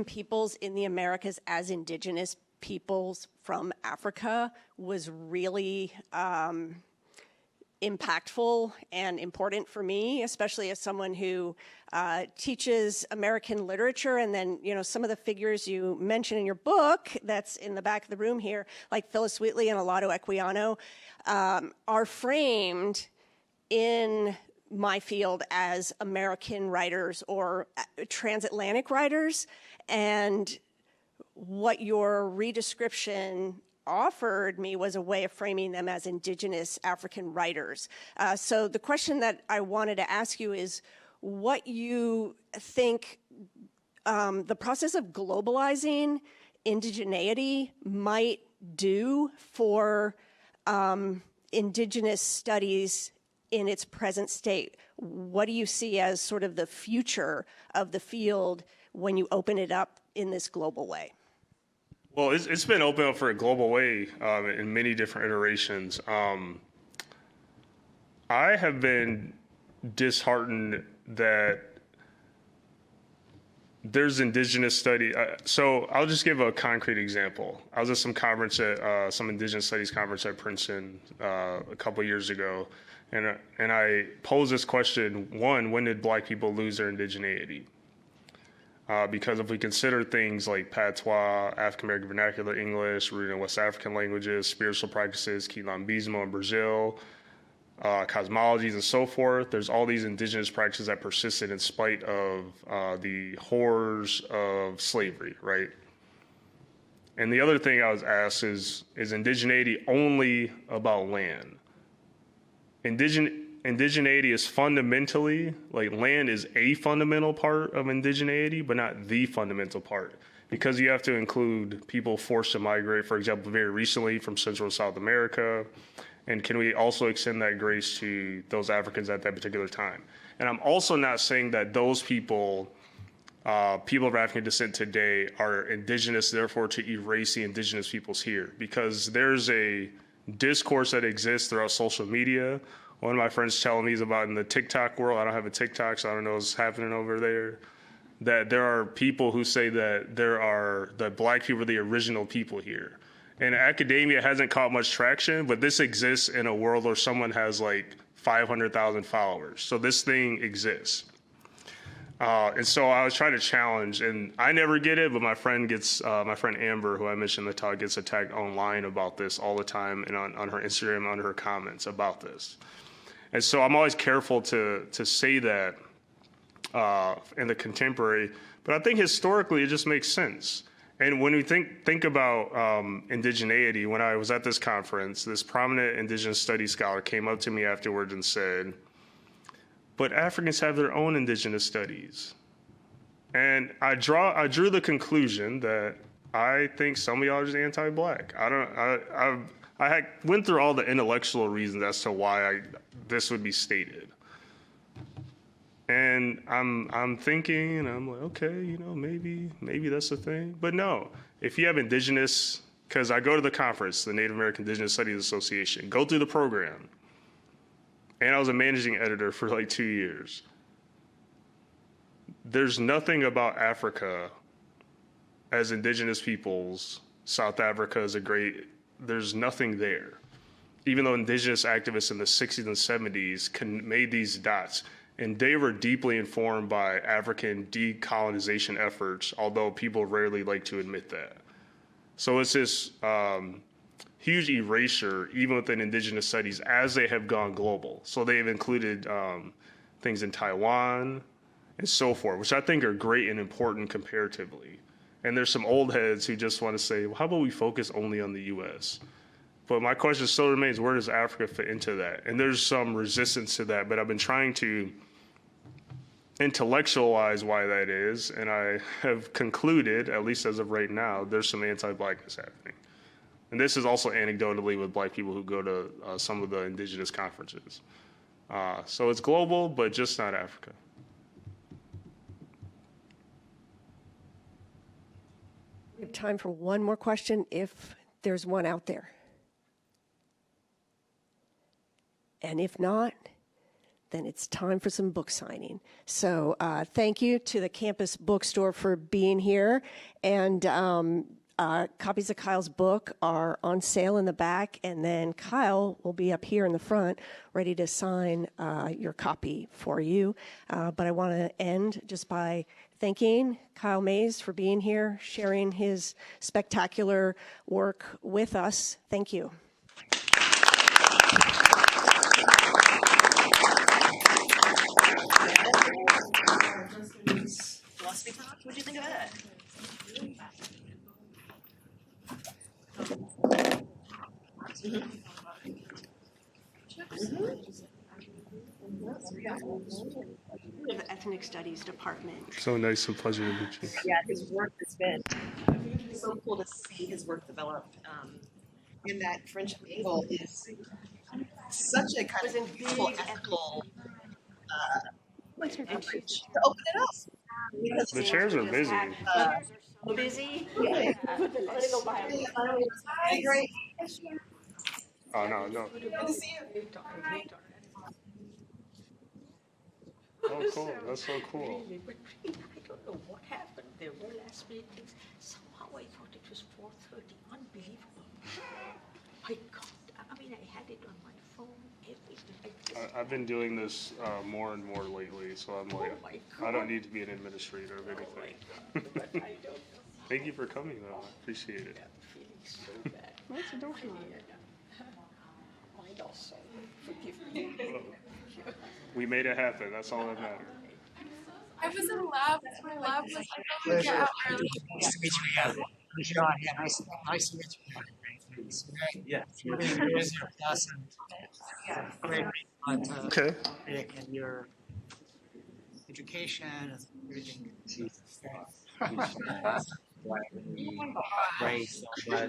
peoples in the Americas as indigenous peoples from Africa was really impactful and important for me, especially as someone who teaches American literature. And then, you know, some of the figures you mention in your book that's in the back of the room here, like Phyllis Wheatley and Olaudah Equiano, are framed in my field as American writers or transatlantic writers. And what your redescription offered me was a way of framing them as indigenous African writers. So the question that I wanted to ask you is what you think the process of globalizing indigeneity might do for indigenous studies in its present state. What do you see as sort of the future of the field when you open it up in this global way? Well, it's been open up for a global way in many different iterations. I have been disheartened that there's indigenous study. So I'll just give a concrete example. I was at some conference at some indigenous studies conference at Princeton a couple of years ago, and I posed this question: one, when did Black people lose their indigeneity? Because if we consider things like patois, African American vernacular English, rooted in West African languages, spiritual practices, quilambismo in Brazil, cosmologies and so forth, there's all these indigenous practices that persisted in spite of the horrors of slavery, right? And the other thing I was asked is indigeneity only about land? Indigeneity is fundamentally, like land is a fundamental part of indigeneity, but not the fundamental part. Because you have to include people forced to migrate, for example, very recently from Central and South America. And can we also extend that grace to those Africans at that particular time? And I'm also not saying that those people, people of African descent today, are indigenous, therefore to erase the indigenous peoples here. Because there's a discourse that exists throughout social media. One of my friends telling me is about in the TikTok world. I don't have a TikTok, so I don't know what's happening over there. That there are people who say that that Black people are the original people here. And academia hasn't caught much traction, but this exists in a world where someone has like 500,000 followers. So this thing exists. And so I was trying to challenge, and I never get it, but my friend Amber, who I mentioned in the talk, gets attacked online about this all the time and on her Instagram, under her comments about this. And so I'm always careful to say that in the contemporary, but I think historically it just makes sense. And when we think about indigeneity, when I was at this conference, this prominent indigenous studies scholar came up to me afterwards and said, but Africans have their own indigenous studies. And I drew the conclusion that I think some of y'all are just anti-Black. went through all the intellectual reasons as to why this would be stated. And I'm thinking, and I'm like, okay, you know, maybe that's the thing. But no, if you have indigenous, because I go to the conference, the Native American Indigenous Studies Association, go through the program. And I was a managing editor for like 2 years. There's nothing about Africa as indigenous peoples. South Africa is there's nothing there. Even though indigenous activists in the 60s and 70s made these dots, and they were deeply informed by African decolonization efforts, although people rarely like to admit that. So it's this huge erasure, even within indigenous studies, as they have gone global. So they've included things in Taiwan and so forth, which I think are great and important comparatively. And there's some old heads who just want to say, well, how about we focus only on the US? But my question still remains, where does Africa fit into that? And there's some resistance to that, but I've been trying to intellectualize why that is, and I have concluded, at least as of right now, there's some anti-Blackness happening. And this is also anecdotally with Black people who go to some of the indigenous conferences. So it's global, but just not Africa. We have time for one more question, if there's one out there. And if not, then it's time for some book signing. So thank you to the campus bookstore for being here. And copies of Kyle's book are on sale in the back. And then Kyle will be up here in the front ready to sign your copy for you. But I want to end just by thanking Kyle Mays for being here, sharing his spectacular work with us. Thank you. Philosophy talk? What'd you think of that? The Ethnic Studies Department. So nice and pleasure to meet you. Yeah, his work has been so cool to see his work develop. And that French angle is such a kind of beautiful ethical approach to open it up. Because The chairs are busy. Busy? Great. Oh, no. Good to see you. Oh, cool. That's so cool. But I don't know what happened. There were last meetings. Somehow I thought it was 4:30. Unbelievable. I had it on my phone, everything. I've been doing this more and more lately, so I'm like, I don't need to be an administrator of anything. But I don't know. Thank you for coming, though. I appreciate it. I'm feeling so bad. I also forgive me. We made it happen. That's all that matters. I was in lab. My lab was like, get out early. Nice to meet you. Yeah, Sean, yeah, nice to meet you. Yeah, you're your class and great on Okay. Rick and your education and everything.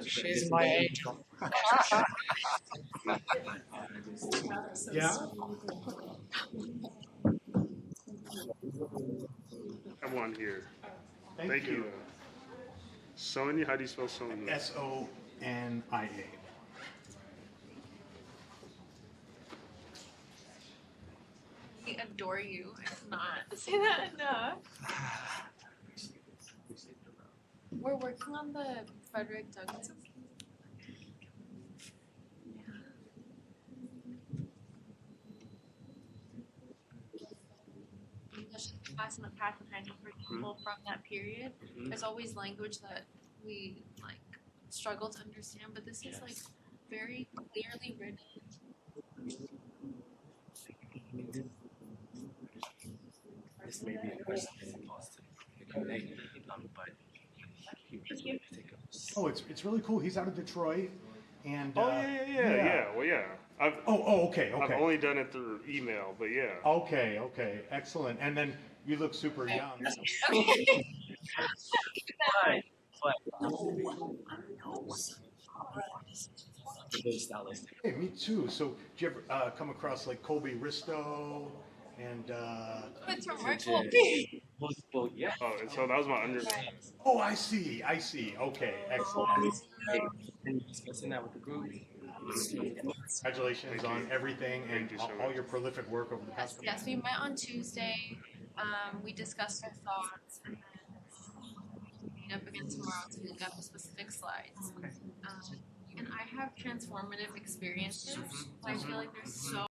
She's my angel. Yeah. I have one here. Thank you. Sonia, how do you spell Sonia? Sonia. I adore you. It's not say that enough. We're working on the Frederick Douglass. Class in the past and handling for people from that period. There's always language that we like struggle to understand, but this is like very clearly written. This may be a question Oh, it's really cool. He's out of Detroit, and yeah. Well, yeah. Okay. I've only done it through email, but yeah. Okay, excellent. And then you look super young. those stylists. Hey, me too. So, did you ever come across like Colby Risto and? It's remarkable. Well, yeah. Oh, and so that was my undergrad. Oh, I see. I see. Okay, excellent. And discussing that with the group. Congratulations on everything and all your prolific work over the past. Yes, we met on Tuesday. We discussed our thoughts, and then we meet up again tomorrow to look at the specific slides. And I have transformative experiences. I feel like there's so